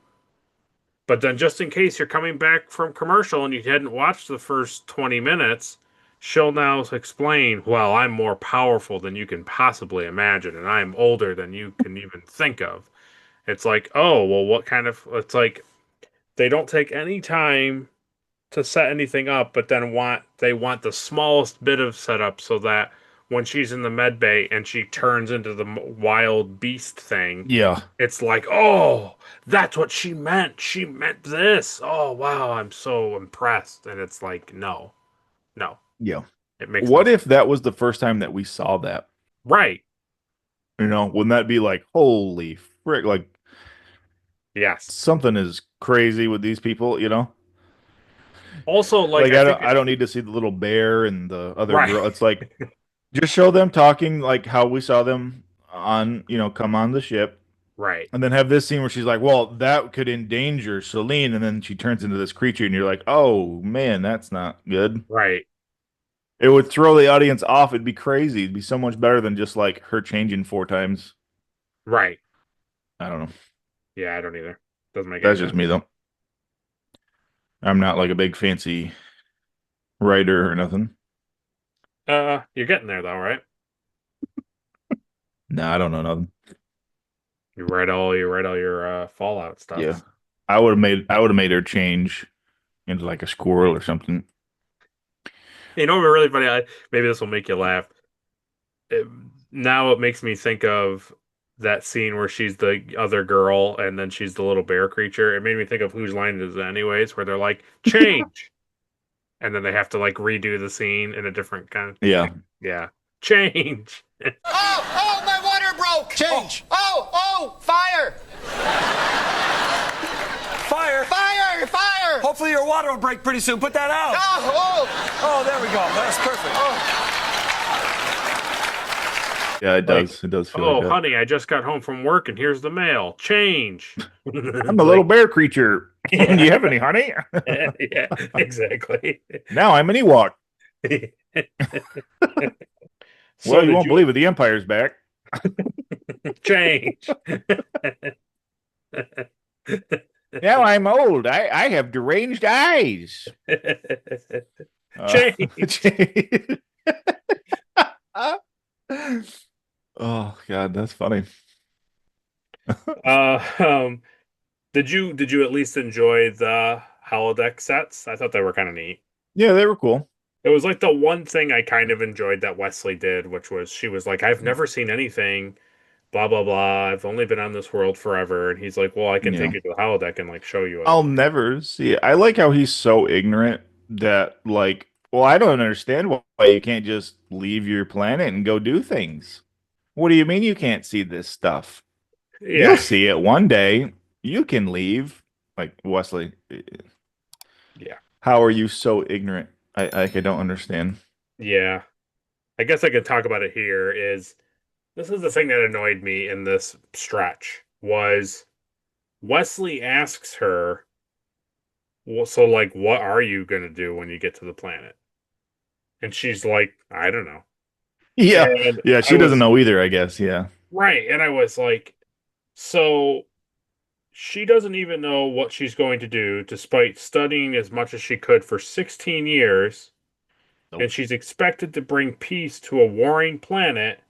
But then, just in case you're coming back from commercial and you hadn't watched the first 20 minutes, she'll now explain, well, I'm more powerful than you can possibly imagine, and I'm older than you can even think of. It's like, oh, well, what kind of. It's like they don't take any time to set anything up, but then they want the smallest bit of setup so that when she's in the med bay and she turns into the wild beast thing, Yeah. it's like, oh, that's what she meant. She meant this. Oh wow, I'm so impressed. And it's like, no, no, Yeah. it makes no What sense. if that was the first time that we saw that? Right? You know, wouldn't that be like, holy frick, like Yes. something is crazy with these people, you know? Also, like Like I think, I don't need to see the little bear and the other right, girl. It's like just show them talking like how we saw them on, you know, come on the ship. right, And then have this scene where she's like, well, that could endanger Celine. And then she turns into this creature, and you're like, oh, man, that's not good. right, It would throw the audience off. It'd be crazy. It'd be so much better than just like her changing 4 times. right. I don't know. Yeah, I don't either. Doesn't make any That's just sense. me, though. I'm not like a big fancy writer or nothing. You're getting there though, right? No, I don't know nothing. You write all your Fallout Yeah. stuff. I would have made her change into like a squirrel or something. You know, what's really funny. Maybe this will make you laugh. It, Now it makes me think of that scene where she's the other girl and then she's the little bear creature. It made me think of Whose Line Is It Anyways, where they're like, change. And then they have to like redo the scene in a different kind of Yeah. like, yeah, change. Oh, my water broke! Change! Oh, fire! Fire! Fire! Fire! Hopefully your water will break pretty soon. Put that out. Oh, Oh, there we go. That's perfect. Yeah, it Like, does. It does feel oh, like that. honey, I just got home from work and here's the mail. Change. I'm a little bear creature. Do you have any honey? Yeah, exactly. Now I'm an Ewok. So Well, you did won't you believe it. The Empire's back. change? Now I'm old. I have deranged eyes. Change. Oh God, that's funny. Uh, um, did you at least enjoy the holodeck sets? I thought they were kind of neat. Yeah, they were cool. It was like the one thing I kind of enjoyed that Wesley did, which was she was like, I've never seen anything, blah blah blah. I've only been on this world forever, and he's like, well, I can Yeah. take you to the holodeck and like show you I'll everything. never see it. I like how he's so ignorant that like, well, I don't understand why you can't just leave your planet and go do things. What do you mean you can't see this stuff? You'll Yeah, see it one day. You can leave. Like Wesley, yeah, how are you so ignorant? I don't understand. yeah. I guess I could talk about it here. This is the thing that annoyed me in this stretch was Wesley asks her well, so like, what are you gonna do when you get to the planet? And she's like, I don't know. Yeah. And Yeah, I she doesn't was know either, I guess. Yeah. right, and I was like, so she doesn't even know what she's going to do, despite studying as much as she could for 16 years, and Nope. she's expected to bring peace to a warring planet.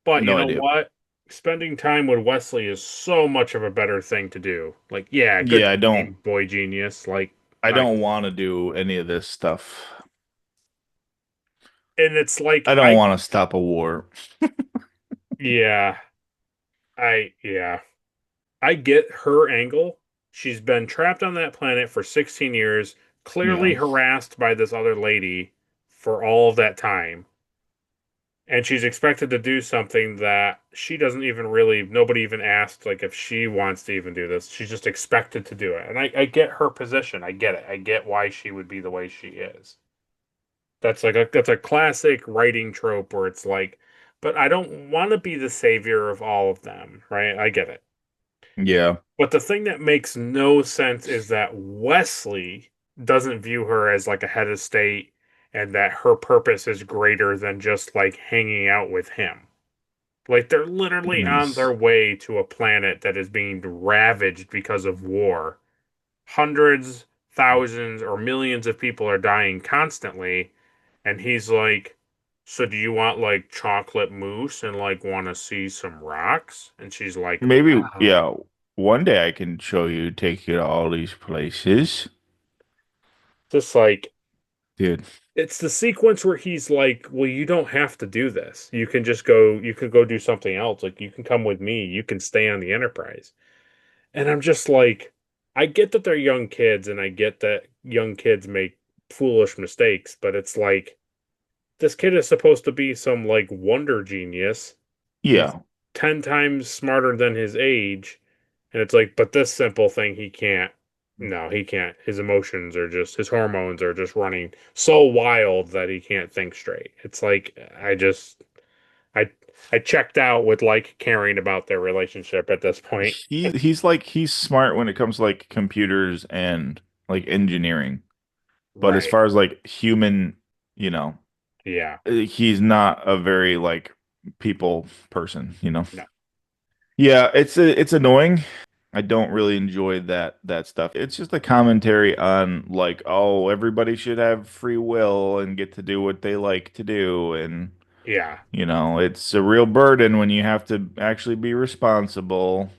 But you No know idea. what? Spending time with Wesley is so much of a better thing to do. Like, yeah, good Yeah, thinking, boy genius. Like, I nice. don't want to do any of this stuff. And it's like, I don't want to stop a war. yeah, yeah. I get her angle. She's been trapped on that planet for 16 years, clearly Yeah. harassed by this other lady for all of that time. And she's expected to do something that she doesn't even really, nobody even asked, like, if she wants to even do this. She's just expected to do it. And I get her position. I get it. I get why she would be the way she is. That's a classic writing trope where it's like, but I don't want to be the savior of all of them, right? I get it. Yeah. But the thing that makes no sense is that Wesley doesn't view her as like a head of state and that her purpose is greater than just like hanging out with him. Like they're literally on He's their way to a planet that is being ravaged because of war. Hundreds, thousands, or millions of people are dying constantly. And he's like, so do you want like chocolate mousse and like want to see some rocks? And she's like, maybe, wow. yeah, one day I can show you, take you to all these places. Just like, Dude. it's the sequence where he's like, well, you don't have to do this. You can just go, you can go do something else. Like, you can come with me. You can stay on the Enterprise. And I'm just like, I get that they're young kids and I get that young kids make foolish mistakes, but it's like, this kid is supposed to be some like wonder genius. He's Yeah. 10 times smarter than his age. And it's like, but this simple thing, he can't. No, he can't. His emotions are just, his hormones are just running so wild that he can't think straight. It's like, I, I checked out with like caring about their relationship at this point. He's like he's smart when it comes to like computers and like engineering. But as Right. far as like human, you know, Yeah. he's not a very like people person, you know. No. Yeah, it's annoying. I don't really enjoy that stuff. It's just a commentary on like, oh, everybody should have free will and get to do what they like to do, and Yeah. it's a real burden when you have to actually be responsible.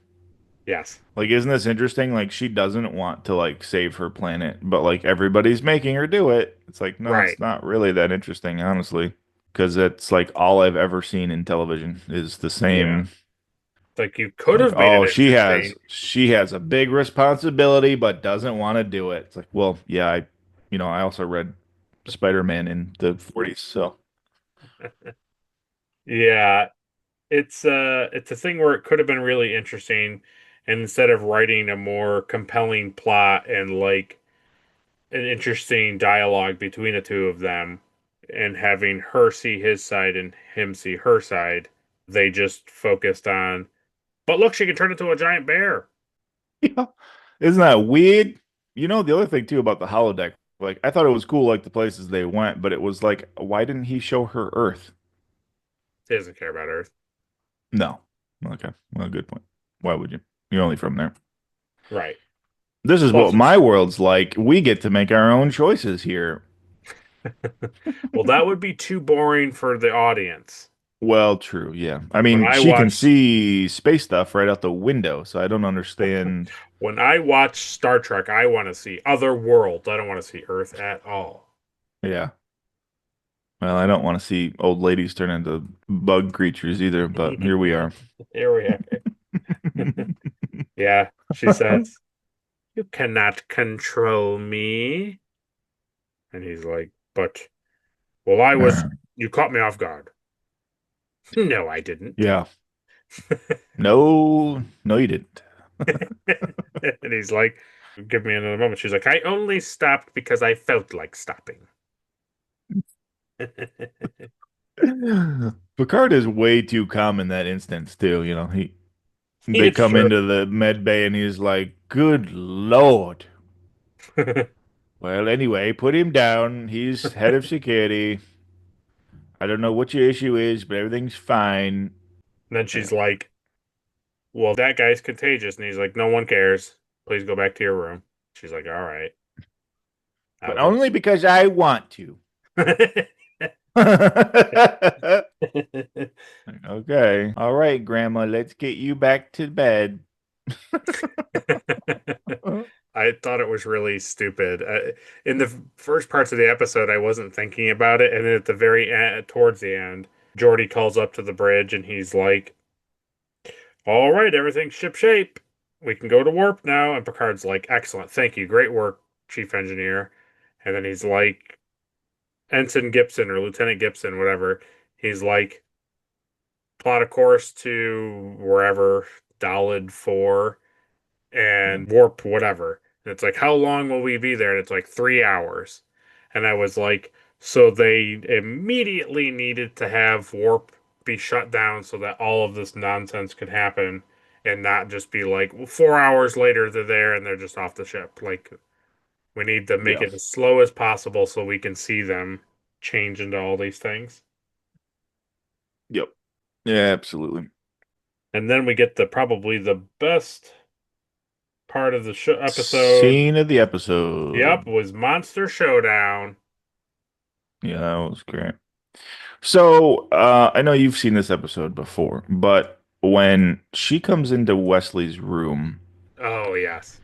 Yes. Like, isn't this interesting? Like, she doesn't want to like save her planet, but like everybody's making her do it. It's like, no, Right. it's not really that interesting, honestly, because it's like all I've ever seen in television is the Yeah. same. It's like you could Like, have made it oh, interesting. she has a big responsibility, but doesn't want to do it. It's like, well, yeah, I also read Spider-Man in the 40s, so Yeah. It's a thing where it could have been really interesting, and instead of writing a more compelling plot and like an interesting dialogue between the two of them and having her see his side and him see her side, they just focused on, but look, she can turn into a giant bear. yeah. Isn't that weird? The other thing too about the holodeck, like I thought it was cool, like the places they went, but it was like, why didn't he show her Earth? She doesn't care about Earth. No. Okay. Well, good point. Why would you? You're only from there. Right. This is what Plus my it's world's like. We get to make our own choices here. well, that would be too boring for the audience. Well, true. Yeah. I When mean, I she can watch see space stuff right out the window, so I don't understand. when I watch Star Trek, I want to see other worlds. I don't want to see Earth at all. Yeah. Well, I don't want to see old ladies turn into bug creatures either, but here we are. Here we are. Yeah, she says, "You cannot control me." And he's like, "But, well, you caught me off guard." No, I didn't. Yeah. No, no, you didn't. And he's like, give me another moment. She's like, I only stopped because I felt like stopping. Picard is way too calm in that instance too. They It's come true. into the med bay and he's like, "Good Lord, Well, anyway, put him down. He's head of security. I don't know what your issue is, but everything's fine. And then she's like, well, that guy's contagious. And he's like, no one cares. Please go back to your room. She's like, all right. But only because I want to. Okay. All right, Grandma, let's get you back to bed. I thought it was really stupid. In the first parts of the episode, I wasn't thinking about it, and then at the very end, towards the end, Jordy calls up to the bridge, and he's like, "All right, everything's shipshape. We can go to warp now." And Picard's like, "Excellent, thank you, great work, Chief Engineer." And then he's like, Ensign Gibson or Lieutenant Gibson, whatever. He's like, "Plot a course to wherever, Dalid 4, and warp whatever." And it's like, how long will we be there? And it's like 3 hours. And I was like, so they immediately needed to have warp be shut down so that all of this nonsense could happen and not just be like, well, 4 hours later they're there and they're just off the ship. Like, we need to make Yeah. it as slow as possible so we can see them change into all these things. Yep. Yeah, absolutely. And then we get the probably the best part of the episode. Scene of the episode. Yep, was Monster Showdown. Yeah, that was great. So, I know you've seen this episode before, but when she comes into Wesley's room, Oh, yes.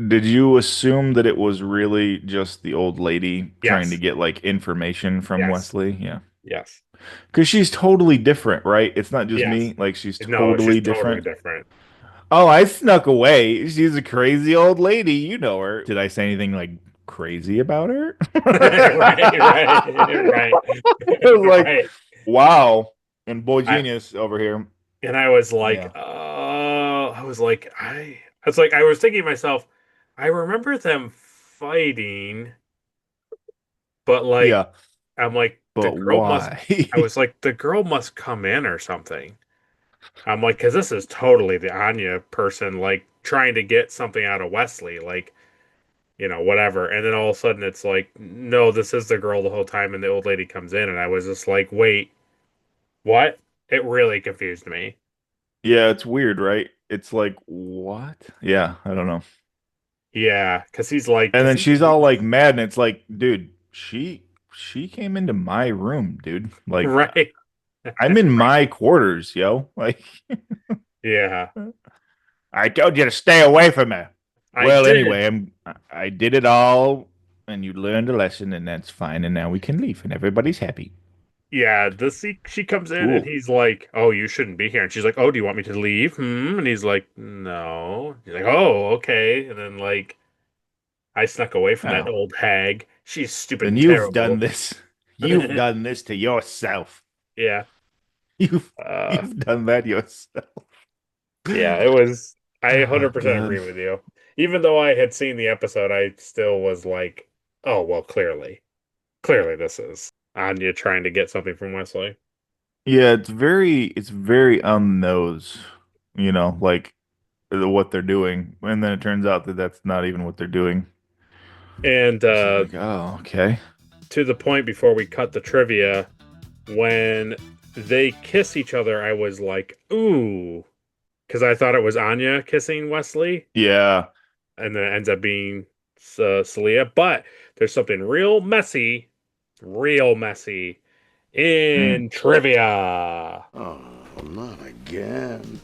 did you assume that it was really just the old lady trying Yes. to get like information from Yes. Wesley? Yeah. Yes. Because she's totally different, right? It's not just Yes. me. Like she's No, totally she's different. totally different. Oh, I snuck away. She's a crazy old lady. You know her. Did I say anything like crazy about her? right. I was like, Right. wow. And boy genius over here. And I was like, Yeah. I was like, I was thinking to myself, I remember them fighting, but like, Yeah. I'm like, the But girl why? I was like, the girl must come in or something. I'm like, because this is totally the Anya person, like trying to get something out of Wesley, like, whatever. And then all of a sudden it's like, no, this is the girl the whole time. And the old lady comes in, and I was just like, wait, what? It really confused me. Yeah, it's weird, right? It's like, what? Yeah, I don't know. Yeah, because he's like, And then she's all like mad, and it's like, dude, she came into my room, dude. Like, right. I'm in my quarters, yo. Like, Yeah. I told you to stay away from her. I Well, did. anyway, I did it all, and you learned a lesson, and that's fine. And now we can leave, and everybody's happy. Yeah, she comes in and Cool. he's like, "Oh, you shouldn't be here." And she's like, "Oh, do you want me to leave?" And he's like, "No." He's like, "Oh, okay." And then like, I snuck away from that Oh, old hag. She's stupid and and you've terrible. done this. You've done this to yourself. Yeah. You've Uh, you've done that yourself. yeah, it was. I Oh, 100% agree God. with you. Even though I had seen the episode, I still was like, "Oh, well, clearly, this is Anya trying to get something from Wesley." Yeah, it's very on the nose, like what they're doing, and then it turns out that that's not even what they're doing. And It's like, oh, okay. to the point before we cut the trivia, when they kiss each other, I was like, ooh, because I thought it was Anya kissing Wesley, Yeah. and then it ends up being Celia. But there's something real messy in trivia. Oh, not again.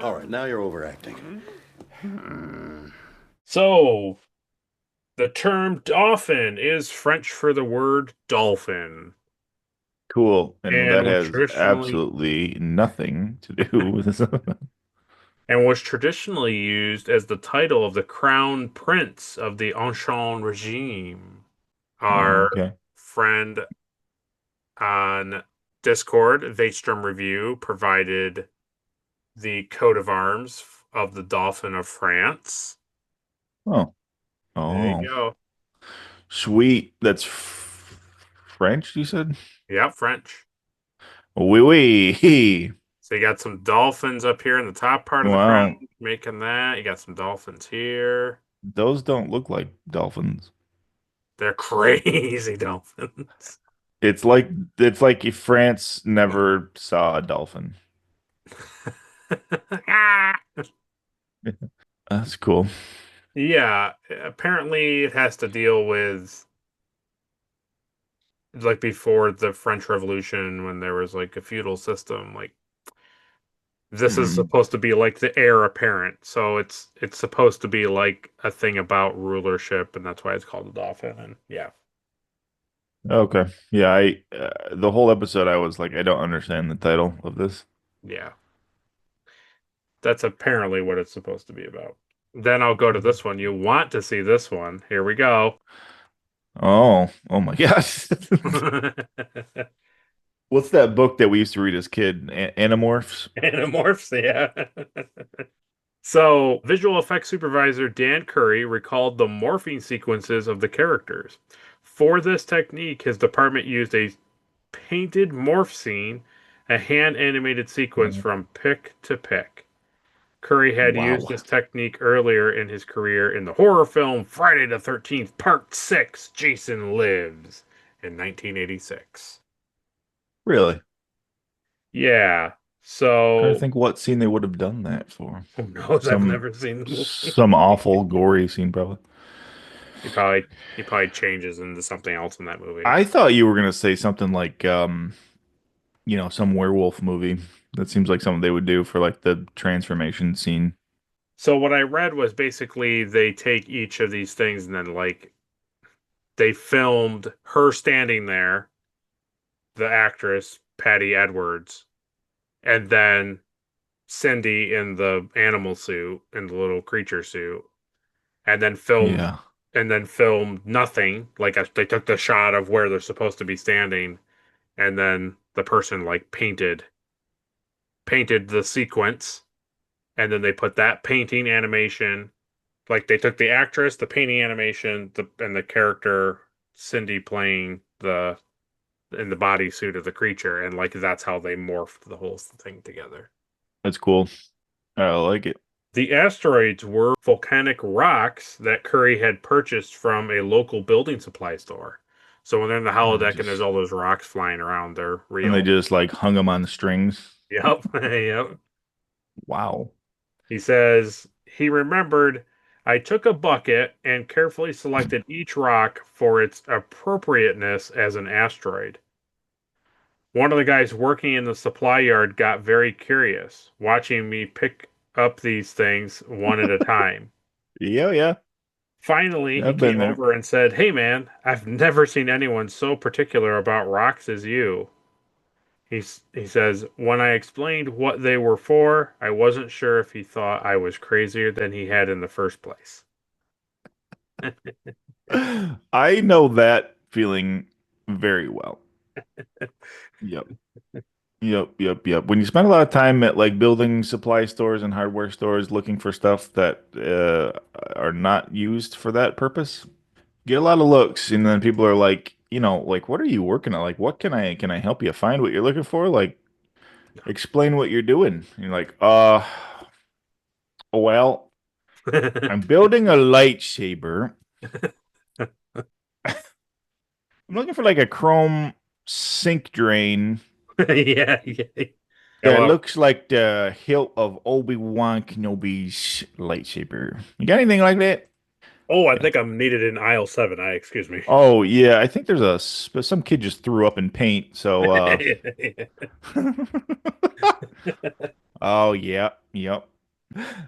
All right, now you're overacting. So, the term dolphin is French for the word dolphin. Cool. And that And has traditionally- absolutely nothing to do with this. and was traditionally used as the title of the crown prince of the Ancien regime. Our Okay. friend on Discord, Daystrom Review, provided the coat of arms of the Dauphin of France. Oh. There Oh. you go. Sweet. That's French, you said? Yep, French. Oui, oui. So you got some dolphins up here in the top part of the Wow. crown, making that. You got some dolphins here. Those don't look like dolphins. They're crazy dolphins. It's like if France never saw a dolphin. That's cool. Yeah, apparently it has to deal with like before the French Revolution when there was like a feudal system. Like this is supposed to be like the heir apparent, so it's supposed to be like a thing about rulership, and that's why it's called a dolphin. And yeah, Okay. Yeah, I the whole episode I was like, I don't understand the title of this. yeah, that's apparently what it's supposed to be about. Then I'll go to this one. You want to see this one? Here we go. Oh my gosh. What's that book that we used to read as kid? Animorphs? Animorphs, yeah. So, visual effects supervisor Dan Curry recalled the morphing sequences of the characters. For this technique, his department used a painted morph scene, a hand animated sequence from pick to pick. Curry had Wow. used this technique earlier in his career in the horror film Friday the 13th, Part 6 Jason Lives in 1986. Really? Yeah. I So, think what scene they would have done that for. who knows? I've never seen the movie. Some awful gory scene, probably. He probably changes into something else in that movie. I thought you were gonna say something like some werewolf movie. That seems like something they would do for like the transformation scene. So what I read was basically they take each of these things and then like they filmed her standing there, the actress Patty Edwards, and then Cindy in the animal suit, in the little creature suit, and then filmed nothing. Like they took the shot of where they're supposed to be standing, and then the person like painted the sequence, and then they put that painting animation. Like they took the actress, the painting animation, and the character Cindy playing in the bodysuit of the creature, and like that's how they morphed the whole thing together. That's cool. I like it. The asteroids were volcanic rocks that Curry had purchased from a local building supply store. So when they're in the holodeck and there's all those rocks flying around, they're real. And they just like hung them on the strings. Yep. Yep. Wow. He says he remembered, I took a bucket and carefully selected each rock for its appropriateness as an asteroid. One of the guys working in the supply yard got very curious, watching me pick up these things one at a time. Yeah. Finally, he I've been came there. over and said, "Hey man, I've never seen anyone so particular about rocks as you." He says, when I explained what they were for, I wasn't sure if he thought I was crazier than he had in the first place. I know that feeling very well. Yep. When you spend a lot of time at like building supply stores and hardware stores looking for stuff that are not used for that purpose, get a lot of looks, and then people are like, like, what are you working on? Like, what can I help you find what you're looking for? Like, explain what you're doing. And you're like, well, I'm building a lightsaber. I'm looking for like a chrome sink drain. Yeah. That looks like the hilt of Obi-Wan Kenobi's lightsaber. You got anything like that? Oh, I think I'm needed in aisle 7. Excuse me. Oh yeah, I think there's some kid just threw up in paint. So oh yeah, yep.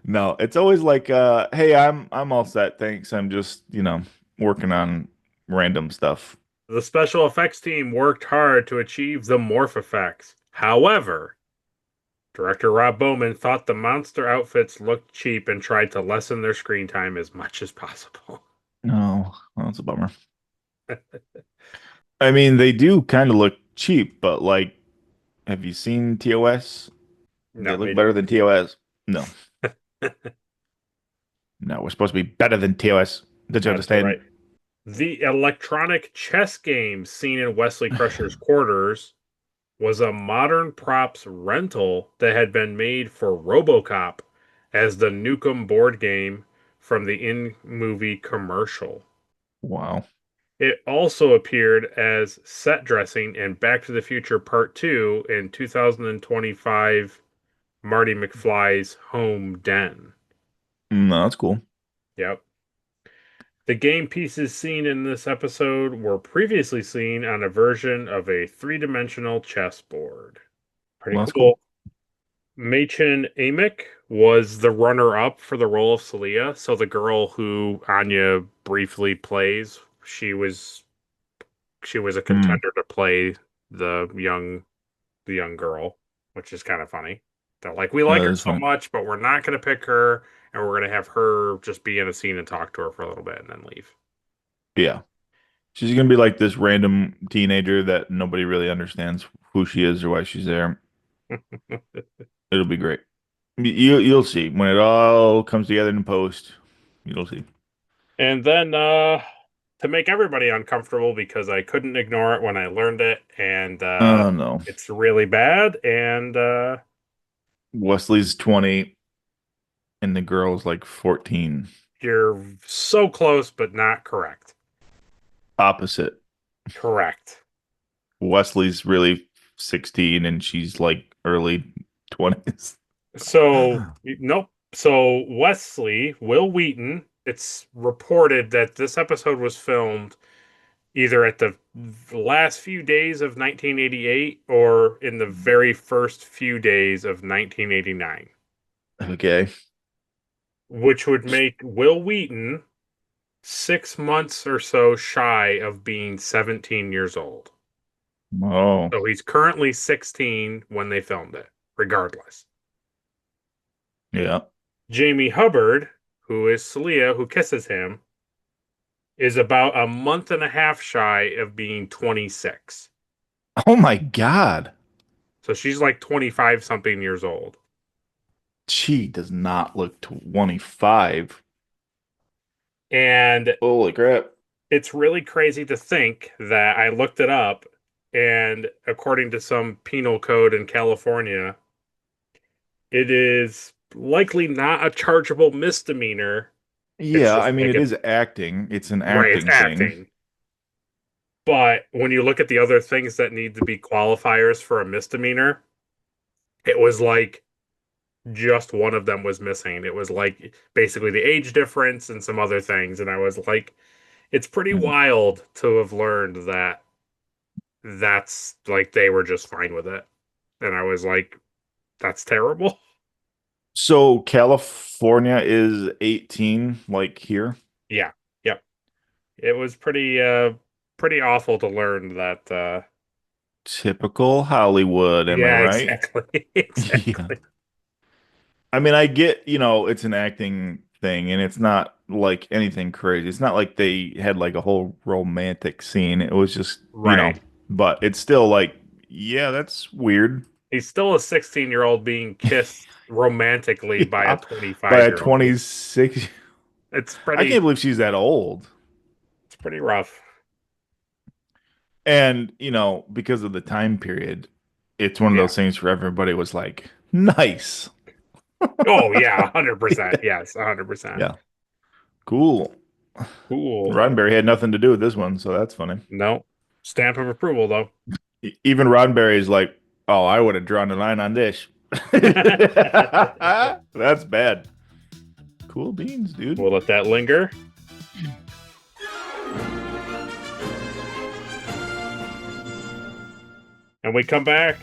No, it's always like hey, I'm all set, thanks. I'm just, working on random stuff. The special effects team worked hard to achieve the morph effects. However, director Rob Bowman thought the monster outfits looked cheap and tried to lessen their screen time as much as possible. No, well, that's a bummer. I mean, they do kind of look cheap, but like, have you seen TOS? No, They look better than TOS. No. No, we're supposed to be better than TOS. Did you That's understand? right. The electronic chess game seen in Wesley Crusher's quarters was a modern props rental that had been made for RoboCop as the Nukem board game from the in-movie commercial. Wow. It also appeared as set dressing in Back to the Future Part 2 in 2025 Marty McFly's Home Den. No, that's cool. Yep. The game pieces seen in this episode were previously seen on a version of a three-dimensional chessboard. Pretty Well, that's cool. cool. Machen Amick was the runner-up for the role of Celia. So the girl who Anya briefly plays, she was a contender to play the young girl, which is kind of funny. They're like, we like That her is so funny. much, but we're not going to pick her, and we're going to have her just be in a scene and talk to her for a little bit and then leave. Yeah. She's gonna be like this random teenager that nobody really understands who she is or why she's there. It'll be great. You'll see when it all comes together in post. You'll see. And then to make everybody uncomfortable because I couldn't ignore it when I learned it, and Oh no. it's really bad. And Wesley's 20 and the girl's like 14. you're so close, but not correct. Opposite. Correct. Wesley's really 16 and she's like early 20s. So nope. So Wesley, Will Wheaton. It's reported that this episode was filmed either at the last few days of 1988 or in the very first few days of 1989, Okay. which would make Will Wheaton 6 months or so shy of being 17 years old. Oh. So he's currently 16 when they filmed it, regardless. Yeah. Jamie Hubbard, who is Celia, who kisses him, is about a month and a half shy of being 26. Oh my God. So she's like 25 something years old. She does not look 25. And Holy crap. it's really crazy to think that I looked it up, and according to some penal code in California, it is likely not a chargeable misdemeanor. Yeah, just I mean, like it is acting. It's an right, acting it's thing. acting. But when you look at the other things that need to be qualifiers for a misdemeanor, it was like just one of them was missing. It was like basically the age difference and some other things. And I was like, it's pretty Mhm. wild to have learned that that's like they were just fine with it. And I was like, that's terrible. So California is 18, like here. Yeah. Yep. It was pretty awful to learn that Typical Hollywood, am I yeah, right? exactly. Yeah. Exactly. I mean, I get, it's an acting thing and it's not like anything crazy. It's not like they had like a whole romantic scene. It was just, Right. but it's still like, yeah, that's weird. He's still a 16-year-old being kissed romantically by a Yeah. 25 By a year old. 26. It's I can't believe she's that old. it's pretty rough. And, because of the time period, it's one of Yeah. those things where everybody was like, nice. Oh yeah, 100%. Yes, 100%. Yeah. Cool. Cool. Roddenberry had nothing to do with this one, so that's funny. No. Stamp of approval though. Even Roddenberry is like, oh, I would have drawn a line on this. That's bad. Cool beans, dude. We'll let that linger. And we come back.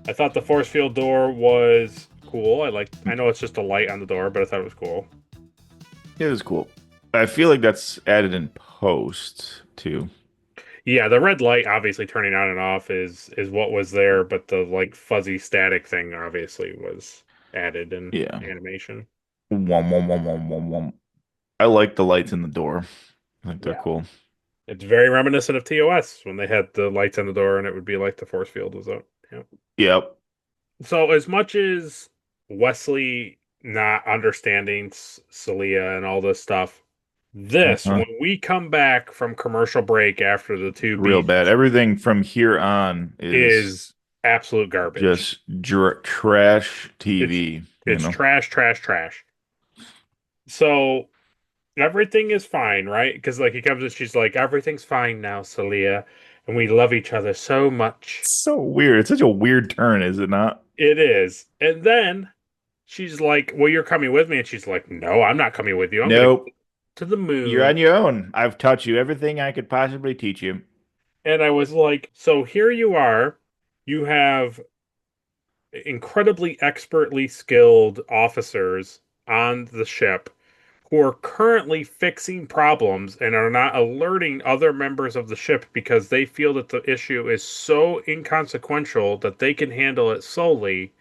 I thought the force field door was cool. I know it's just a light on the door, but I thought it was cool. It was cool. I feel like that's added in post too. Yeah, the red light obviously turning on and off is what was there, but the like fuzzy static thing obviously was added in animation. Wom, wom, wom, wom, wom, wom. I like the lights in the door. I think they're cool. It's very reminiscent of TOS when they had the lights on the door and it would be like the force field was up. Yeah. Yep. So as much as Wesley not understanding Celia and all this stuff This, Uh-huh. when we come back from commercial break after the two Real beats, bad. Everything from here on is is absolute garbage. just trash It's TV, you it's know? trash, trash, trash. So everything is fine, right? Because like he comes and she's like, everything's fine now, Celia, and we love each other so much. So weird. It's such a weird turn, is it not? It is. And then she's like, well, you're coming with me. And she's like, no, I'm not coming with you. I'm going Nope. to the You're moon. on your own. I've taught you everything I could possibly teach you. And I was like, so here you are. You have incredibly expertly skilled officers on the ship who are currently fixing problems and are not alerting other members of the ship because they feel that the issue is so inconsequential that they can handle it solely.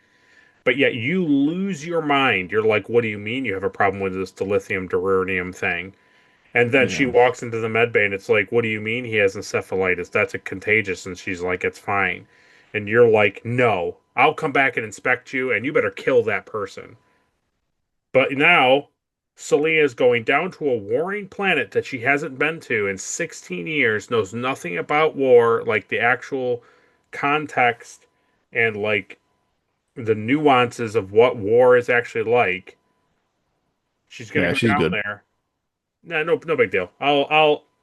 But yet you lose your mind. You're like, what do you mean you have a problem with this dilithium deuterium thing? And then she Yeah. walks into the med bay and it's like, what do you mean he has encephalitis? That's a contagious. And she's like, it's fine. And you're like, no, I'll come back and inspect you and you better kill that person. But now Celia is going down to a warring planet that she hasn't been to in 16 years, knows nothing about war, like the actual context and like the nuances of what war is actually like. She's gonna Yeah, go she's down good. there. No big deal.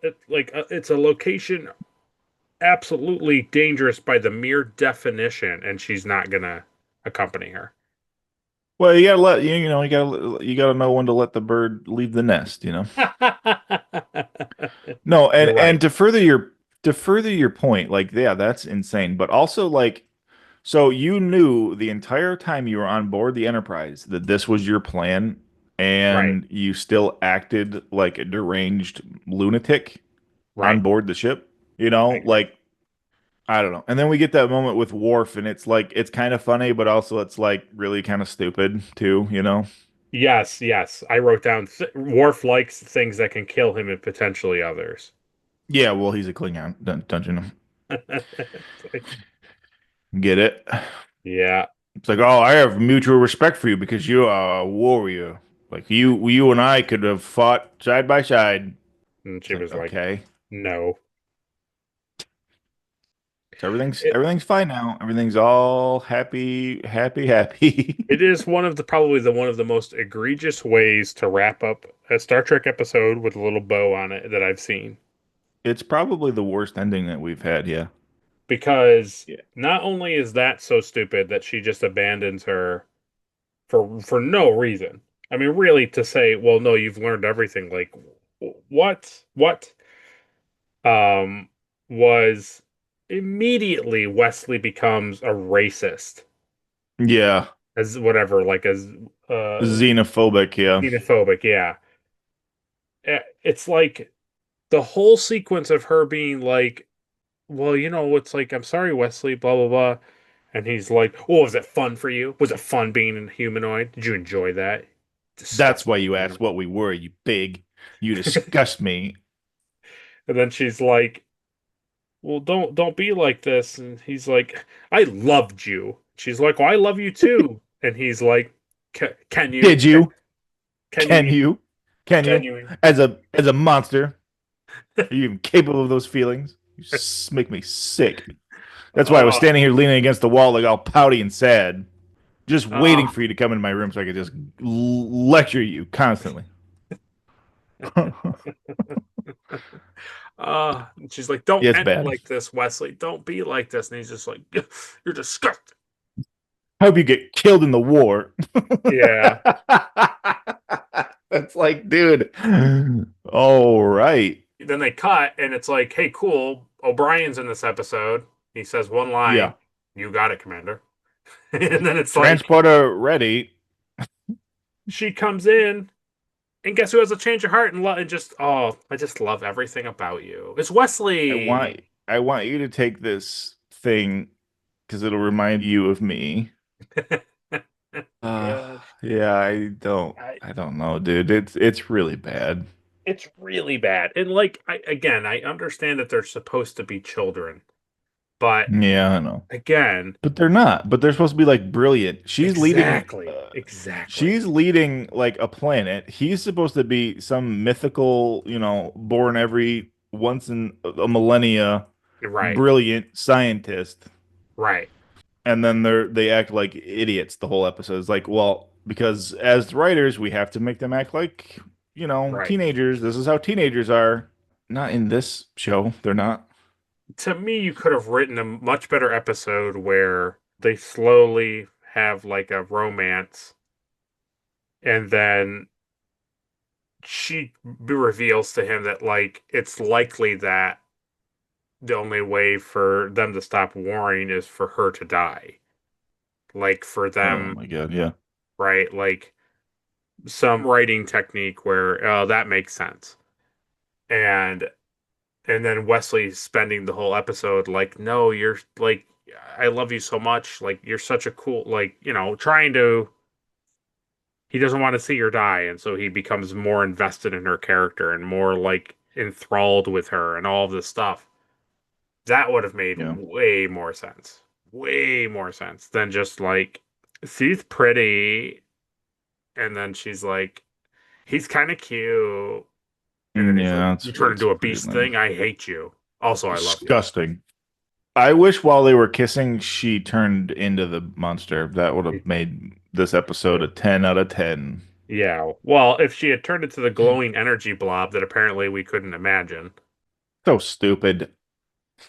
It's a location absolutely dangerous by the mere definition, and she's not gonna accompany her. Well, you gotta let you gotta know when to let the bird leave the nest, you know. No, You're right. and to further your point, like yeah, that's insane. But also like so you knew the entire time you were on board the Enterprise that this was your plan, Right. and you still acted like a deranged lunatic on Right. board the ship. You know, Right. like I don't know. And then we get that moment with Worf, and it's like it's kind of funny, but also it's like really kind of stupid too, you know? Yes, yes. I wrote down Worf likes things that can kill him and potentially others. Yeah, well, he's a Klingon, don't you know? It's like, Get it? yeah. It's like, oh, I have mutual respect for you because you are a warrior. Like you and I could have fought side by side. And It's she like, was like, okay. no. So It, everything's fine now. Everything's all happy, happy, happy. it is one of the probably the one of the most egregious ways to wrap up a Star Trek episode with a little bow on it that I've seen. It's probably the worst ending that we've had, yeah. Because Yeah. not only is that so stupid that she just abandons her for no reason. I mean, really, to say, well, no, you've learned everything. Like, what? Um, was immediately Wesley becomes a racist Yeah. as whatever, like as Xenophobic, yeah. xenophobic. Yeah, it's like the whole sequence of her being like, well, it's like, I'm sorry, Wesley, blah blah blah. And he's like, "Oh, was it fun for you? Was it fun being a humanoid? Did you enjoy that? That's why Disgusting you asked animal." what we were, you pig. You disgust me. And then she's like, "Well, don't be like this." And he's like, "I loved you." She's like, "Well, I love you too." And he's like, "Can you? Did you? Can Can you? you? Can Can you? you?" As a monster, are you even capable of those feelings? You make me sick. That's why I was Oh, standing here leaning against the wall, like all pouty and sad, just waiting oh, for you to come into my room so I could just lecture you constantly. And she's like, "Don't Yeah, it's end bad. like this, Wesley. Don't be like this." And he's just like, "You're disgusting." I hope you get killed in the war. Yeah. That's like, dude. All right. Then they cut, and it's like, "Hey, cool. O'Brien's in this episode." He says one Yeah. line, "You got it, Commander." And then it's like Transporter ready. she comes in, and guess who has a change of heart and just I just love everything about you. It's Wesley. I want you to take this thing because it'll remind you of me. God. Yeah, I- I don't know, dude. It's really bad. It's really bad. And like I understand that they're supposed to be children, But Yeah, I know. again, But they're not. But they're supposed to be like brilliant. She's leading. Exactly. She's leading like a planet. He's supposed to be some mythical, born every once in a millennia, Right. brilliant scientist. Right. And then they act like idiots the whole episode. It's like, well, because as writers, we have to make them act like, Right. teenagers. This is how teenagers are. Not in this show. They're not. To me, you could have written a much better episode where they slowly have like a romance, and then she reveals to him that like it's likely that the only way for them to stop warring is for her to die. Like for Oh them, my God, yeah. right? Like some writing technique where that makes sense. And then Wesley spending the whole episode like, no, you're like, I love you so much. Like, you're such a cool, like, trying to, he doesn't want to see her die. And so he becomes more invested in her character and more like enthralled with her and all of this stuff. That would have made Yeah. way more sense. Way more sense than just like, she's pretty. And then she's like, he's kind of cute. And then he's Yeah, like, you turn into a pretty beast lame. thing. I hate you. Also, I love you. Disgusting. I wish while they were kissing, she turned into the monster. That would have made this episode a 10 out of 10. Yeah. Well, if she had turned into the glowing energy blob that apparently we couldn't imagine. So stupid.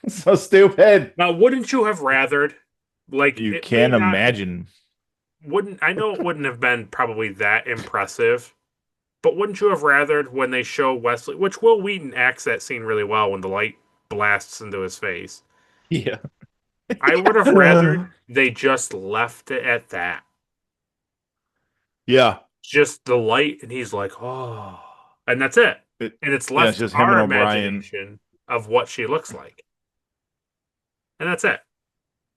So stupid. Now, wouldn't you have rathered? Like, You it can't may not- imagine. I know it wouldn't have been probably that impressive, but wouldn't you have rathered when they show Wesley, which Will Wheaton acts that scene really well when the light blasts into his face. Yeah. I would have rathered they just left it at that. Yeah. Just the light, and he's like, oh. And that's it. And it's left it's just him our and O'Brien. imagination of what she looks like. And that's it.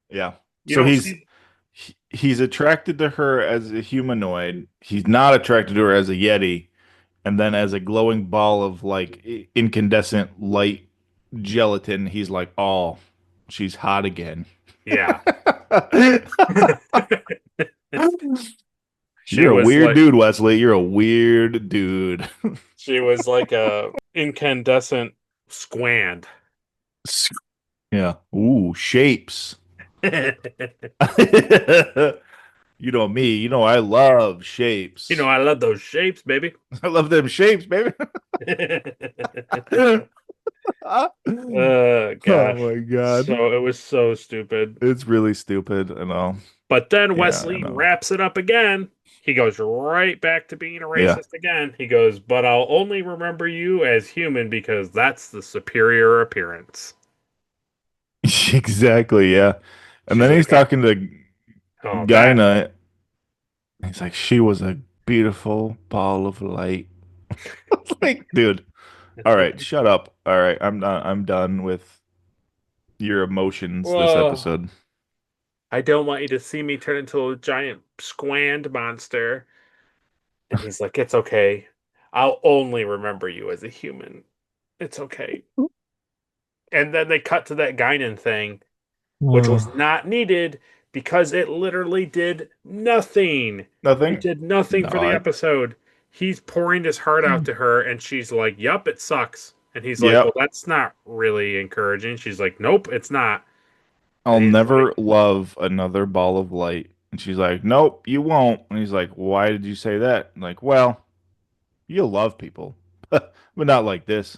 Yeah. You So don't he's see- he's attracted to her as a humanoid. He's not attracted to her as a Yeti. And then as a glowing ball of like incandescent light gelatin, he's like, oh, she's hot again. Yeah. You're a was weird like- dude, Wesley. You're a weird dude. She was like a incandescent squand. Yeah. Ooh, shapes. You know me. You know I love shapes. I love those shapes, baby. I love them shapes, baby. Gosh. Oh my God. So it was so stupid. It's really stupid and all. But then Yeah, Wesley I know. wraps it up again. He goes right back to being a racist again. He goes, but I'll only remember you as human because that's the superior appearance. Exactly, yeah. And then he's talking to Oh, Gyna. He's like, she was a beautiful ball of light. It's like, dude. All right, shut up. All right, I'm done with your emotions this Whoa. episode. I don't want you to see me turn into a giant squand monster. And he's like, it's okay. I'll only remember you as a human. It's okay. And then they cut to that Guinan thing, which was not needed because it literally did nothing. Nothing? It did nothing for the episode. He's pouring his heart out to her, and she's like, yup, it sucks. And he's like, well, that's not really encouraging. She's like, nope, it's not. I'll never love another ball of light. And she's like, nope, you won't. And he's like, why did you say that? I'm like, well, you'll love people, but not like this.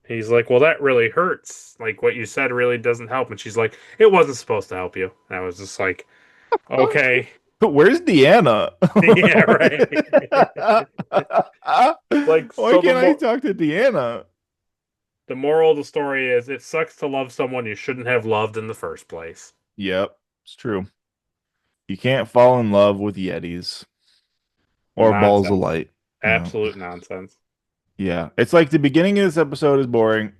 He's like, well, that really hurts. Like, what you said really doesn't help. And she's like, it wasn't supposed to help you. And I was just like, okay. But where's Deanna? Yeah, right. Like, why so can't I talk to Deanna? The moral of the story is it sucks to love someone you shouldn't have loved in the first place. Yep, it's true. You can't fall in love with Yetis or balls of light. Absolute nonsense. Yeah, it's like the beginning of this episode is boring.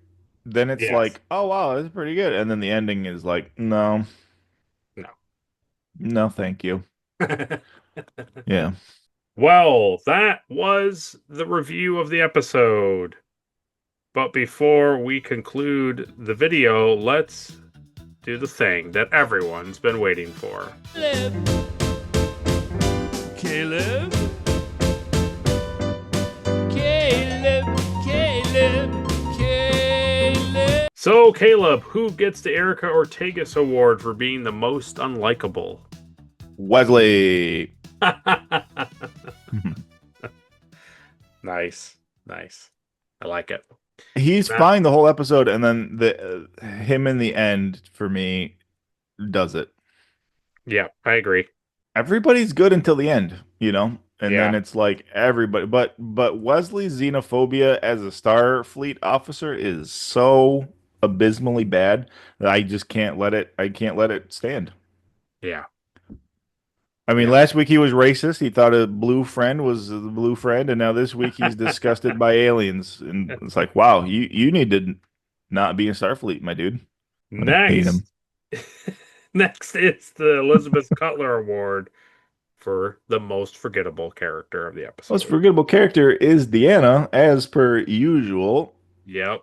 Then it's like, oh wow, this is pretty good. And then the ending is like, no, thank you. Yeah. Well, that was the review of the episode. But before we conclude the video, let's do the thing that everyone's been waiting for. Caleb? So, Caleb, who gets the Erica Ortegas Award for being the most unlikable? Wesley. Nice. I like it. He's fine the whole episode, and then him in the end for me does it. Yeah, I agree. Everybody's good until the end, and then Yeah. it's like everybody. But Wesley's xenophobia as a Starfleet officer is so abysmally bad that I just can't let it. I can't let it stand. Yeah. I mean, last week he was racist. He thought a blue friend was the blue friend, and now this week he's disgusted by aliens. And it's like, wow, you need to not be in Starfleet, my dude. I hate him. Next is the Elizabeth Cutler Award for the most forgettable character of the episode. Most forgettable character is Deanna, as per usual. Yep.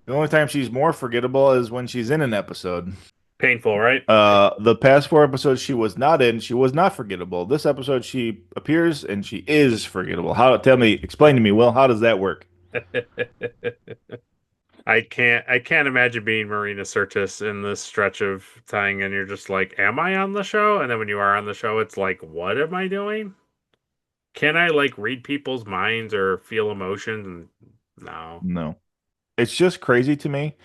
The only time she's more forgettable is when she's in an episode. Painful, right? The past 4 episodes she was not in, she was not forgettable. This episode she appears and she is forgettable. Explain to me, Will, how does that work? I can't imagine being Marina Sirtis in this stretch of time, and you're just like, am I on the show? And then when you are on the show, it's like, what am I doing? Can I read people's minds or feel emotions? No. It's just crazy to me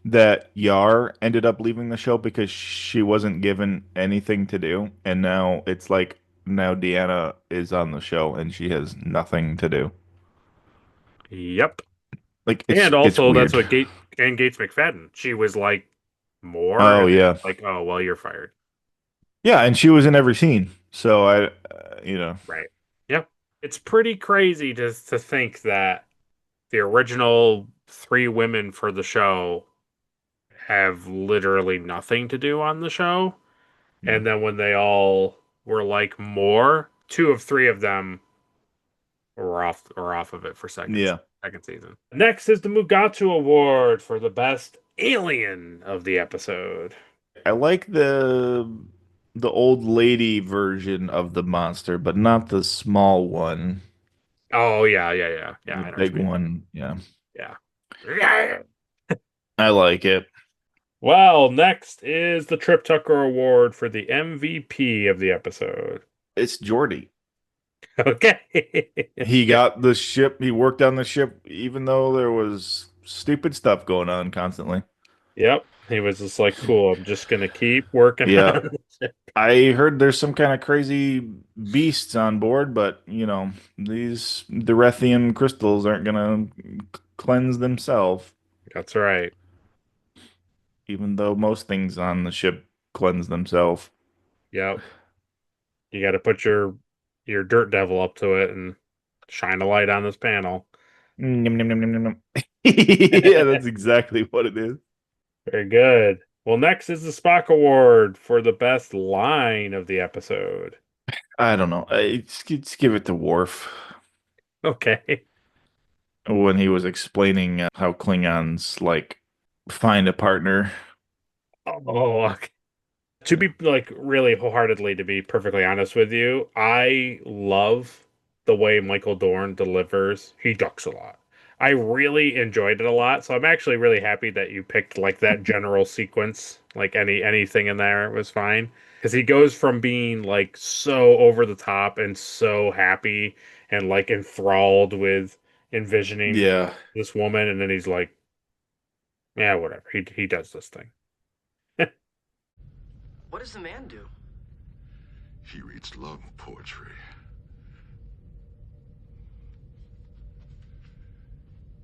that Yar ended up leaving the show because she wasn't given anything to do, and now it's like now Deanna is on the show and she has nothing to do. Yep. And also that's what Gates McFadden. She was more. Oh yeah. Oh well, you're fired. Yeah, and she was in every scene. So Right. Yep. It's pretty crazy to think that the original 3 women for the show have literally nothing to do on the show. And then when they all were more, 2 of 3 of them were off of it for second season. Next is the Mugatu Award for the best alien of the episode. I like the old lady version of the monster, but not the small one. Oh yeah. The big one, yeah. Yeah. I like it. Well, next is the Trip Tucker Award for the MVP of the episode. It's Geordi. Okay. He got the ship. He worked on the ship, even though there was stupid stuff going on constantly. Yep. He was just like, cool, I'm just going to keep working on it. I heard there's some kind of crazy beasts on board, but, these Derethian crystals aren't going to cleanse themselves. That's right. Even though most things on the ship cleanse themselves. Yep. You got to put your dirt devil up to it and shine a light on this panel. Yeah, that's exactly what it is. Very good. Well, next is the Spock Award for the best line of the episode. I don't know. Let's give it to Worf. Okay. When he was explaining how Klingons find a partner. Oh, okay. To be really wholeheartedly, to be perfectly honest with you, I love the way Michael Dorn delivers. He ducks a lot. I really enjoyed it a lot, so I'm actually really happy that you picked that general sequence. Anything in there was fine, because he goes from being so over the top and so happy and enthralled with envisioning this woman, and then he's like, yeah, whatever. He does this thing. What does the man do? He reads love poetry.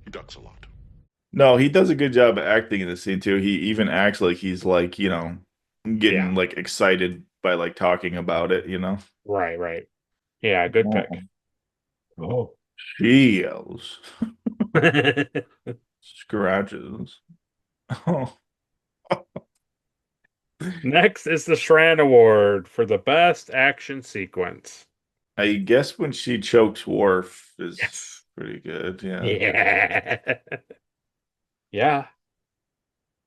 He ducks a lot. No, he does a good job of acting in the scene too. He even acts like he's getting excited by talking about it, Right. Yeah, good pick. Oh, she yells. Scratches. Oh. Next is the Shran Award for the best action sequence. I guess when she chokes Worf is pretty good. Yeah. Yeah.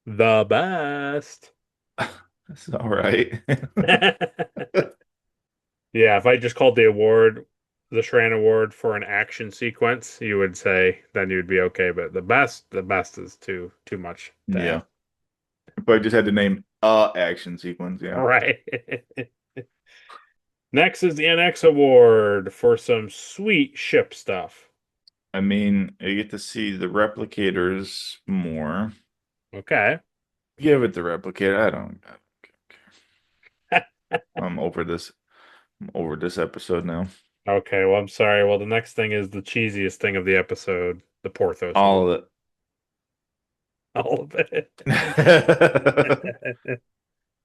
The best. That's all right. Yeah, if I just called the award the Shran Award for an action sequence, you would say then you'd be okay. But the best is too much to Yeah. ask. If I just had to name a action sequence, yeah. Right. Next is the NX Award for some sweet ship stuff. I mean, you get to see the replicators more. Okay. Give it the replicator. I don't care. I'm over this. I'm over this episode now. Okay, well, I'm sorry. Well, the next thing is the cheesiest thing of the episode, the Porthos All Award. of All of it. it.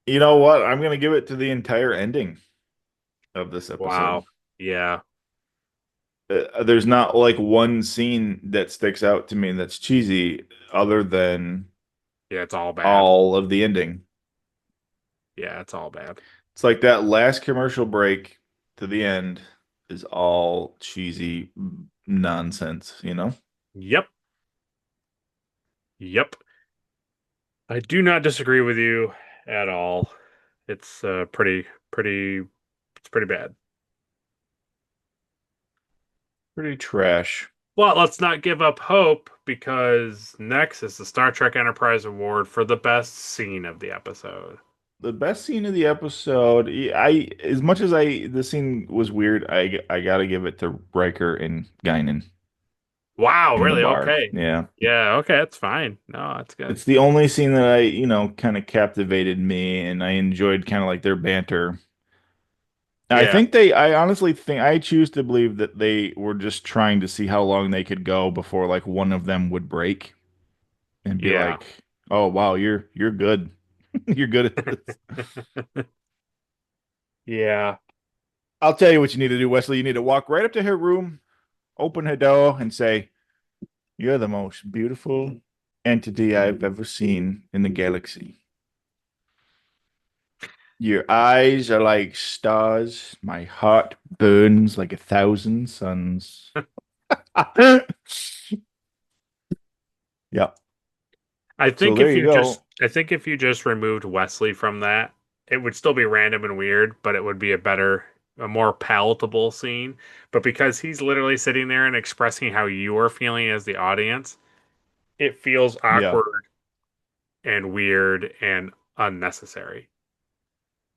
You know what? I'm gonna give it to the entire ending of this episode. Wow. Yeah. There's not like one scene that sticks out to me that's cheesy, other than Yeah, it's all bad. all of the ending. Yeah, it's all bad. It's like that last commercial break to the end is all cheesy nonsense, you know? Yep. Yep. I do not disagree with you at all. It's it's pretty bad. Pretty trash. Well, let's not give up hope because next is the Star Trek Enterprise Award for the best scene of the episode. The best scene of the episode, I as much as the scene was weird, I gotta give it to Riker and Guinan Wow, in the really? bar. Okay. Yeah. Yeah, okay, that's fine. No, that's good. It's the only scene that kind of captivated me, and I enjoyed kind of like their banter. Yeah. I honestly think, I choose to believe that they were just trying to see how long they could go before like one of them would break and be Yeah. like, "Oh, wow, you're good. You're good at this." Yeah. I'll tell you what you need to do, Wesley. You need to walk right up to her room, open her door, and say, "You're the most beautiful entity I've ever seen in the galaxy. Your eyes are like stars. My heart burns like 1,000 suns." Yep. I So think there if you you go. just if you just removed Wesley from that, it would still be random and weird, but it would be a more palatable scene. But because he's literally sitting there and expressing how you are feeling as the audience, it feels Yeah. awkward and weird and unnecessary.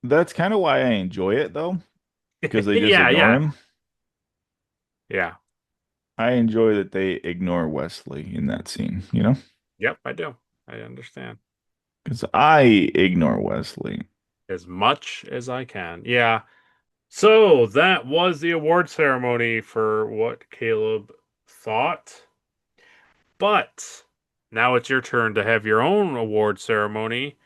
That's kind of why I enjoy it though, because they just Yeah, ignore yeah, him. yeah. I enjoy that they ignore Wesley in that scene, Yep, I do. I understand. because I ignore Wesley. As much as I can. Yeah. So that was the award ceremony for what Caleb thought. But now it's your turn to have your own award ceremony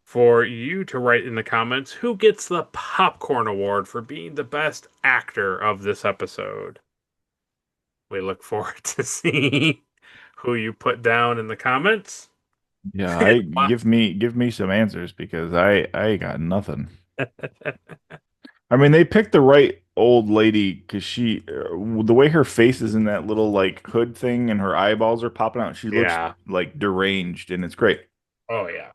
for you to write in the comments who gets the popcorn award for being the best actor of this episode. We look forward to seeing who you put down in the comments. Yeah, I give me some answers because I got nothing. I mean, they picked the right old lady because the way her face is in that little like hood thing and her eyeballs are popping out, she looks Yeah. like deranged, and it's great. Oh yeah.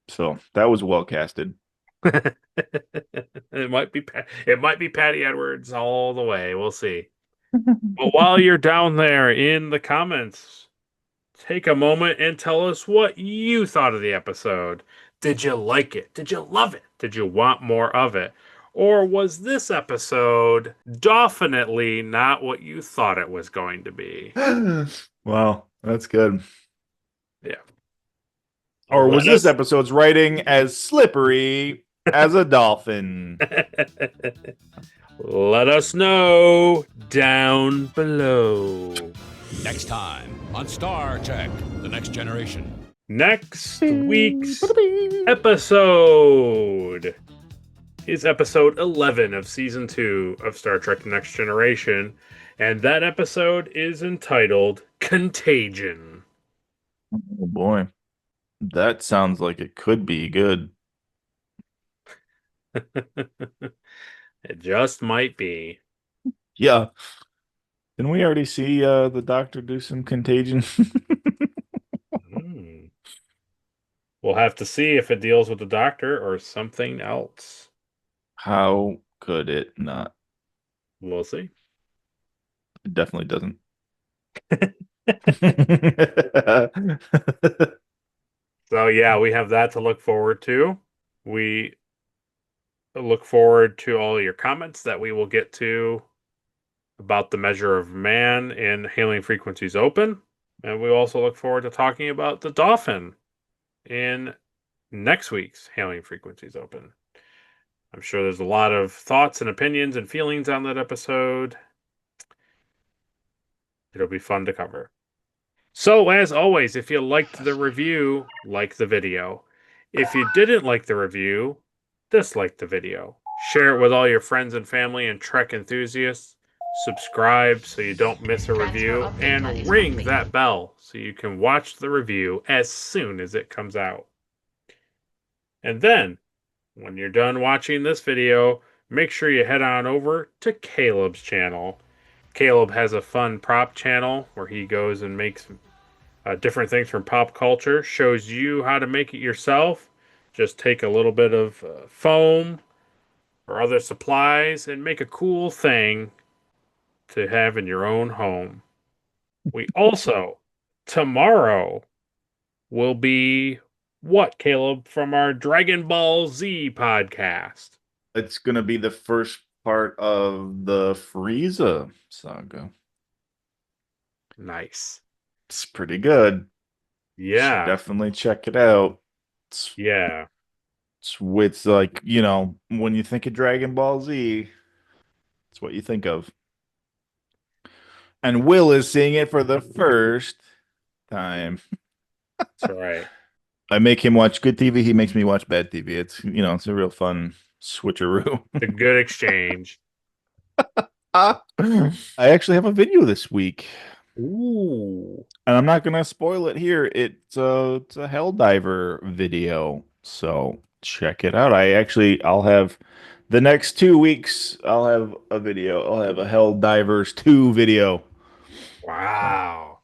So that was well casted. It might be Patty Edwards all the way. We'll see. But while you're down there in the comments, take a moment and tell us what you thought of the episode. Did you like it? Did you love it? Did you want more of it? Or was this episode definitely not what you thought it was going to be? Wow, that's good. Yeah. Or was Let this us- episode's writing as slippery as a dolphin? Let us know down below. Next time on Star Trek The Next Generation. Next week's episode is episode 11 of season 2 of Star Trek The Next Generation, and that episode is entitled Contagion. Oh boy. That sounds like it could be good. It just might be. Yeah. Didn't we already see the doctor do some contagion? Hmm. We'll have to see if it deals with the Doctor or something else. How could it not? We'll see. It definitely doesn't. So yeah, we have that to look forward to. We look forward to all your comments that we will get to about the measure of man in Hailing Frequencies Open. And we also look forward to talking about the Dauphin in next week's Hailing Frequencies Open. I'm sure there's a lot of thoughts and opinions and feelings on that episode. It'll be fun to cover. So, as always, if you liked the review, like the video. If you didn't like the review, dislike the video. Share it with all your friends and family and Trek enthusiasts. Subscribe so you don't miss a review. And ring that bell so you can watch the review as soon as it comes out. And then, when you're done watching this video, make sure you head on over to Caleb's channel. Caleb has a fun prop channel where he goes and makes different things from pop culture, shows you how to make it yourself. Just take a little bit of foam or other supplies and make a cool thing to have in your own home. We also, tomorrow, will be what, Caleb, from our Dragon Ball Z podcast? It's going to be the first part of the Frieza saga. Nice. It's pretty good. Yeah. Should definitely check it out. Yeah. It's like, you know, when you think of Dragon Ball Z, it's what you think of. And Will is seeing it for the first time. That's right. I make him watch good TV. He makes me watch bad TV. It's, you know, it's a real fun switcheroo. It's a good exchange. I actually have a video this week. Ooh. And I'm not going to spoil it here. It's a Helldiver video. So check it out. I'll have the next 2 weeks. I'll have a video. I'll have a Helldivers 2 video. Wow.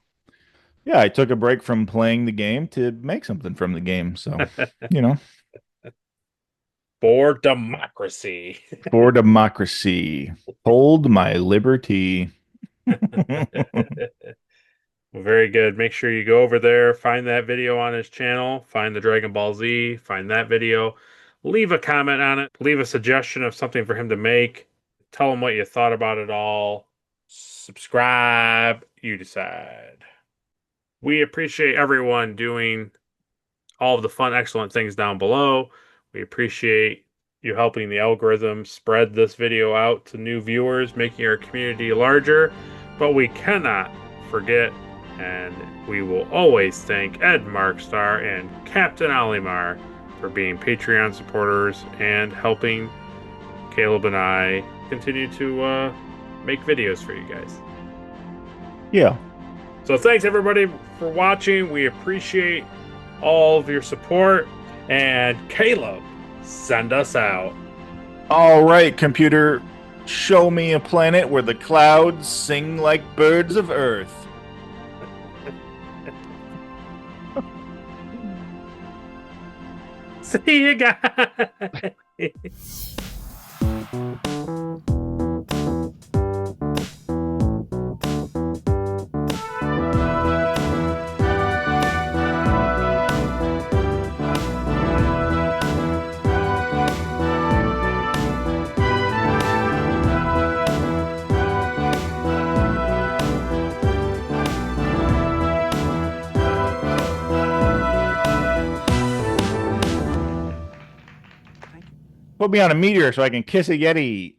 Yeah, I took a break from playing the game to make something from the game. So, you know. For democracy. For democracy. Hold my liberty. Well, very good. Make sure you go over there, find that video on his channel, find the Dragon Ball Z, find that video, leave a comment on it, leave a suggestion of something for him to make, tell him what you thought about it all, subscribe, you decide. We appreciate everyone doing all of the fun, excellent things down below. We appreciate you helping the algorithm spread this video out to new viewers, making our community larger. But we cannot forget, and we will always thank Ed Markstar and Captain Olimar for being Patreon supporters and helping Caleb and I continue to make videos for you guys. Yeah. So thanks everybody for watching. We appreciate all of your support. And Caleb, send us out. All right, computer. Show me a planet where the clouds sing like birds of earth. See you guys. Put me on a meteor so I can kiss a Yeti.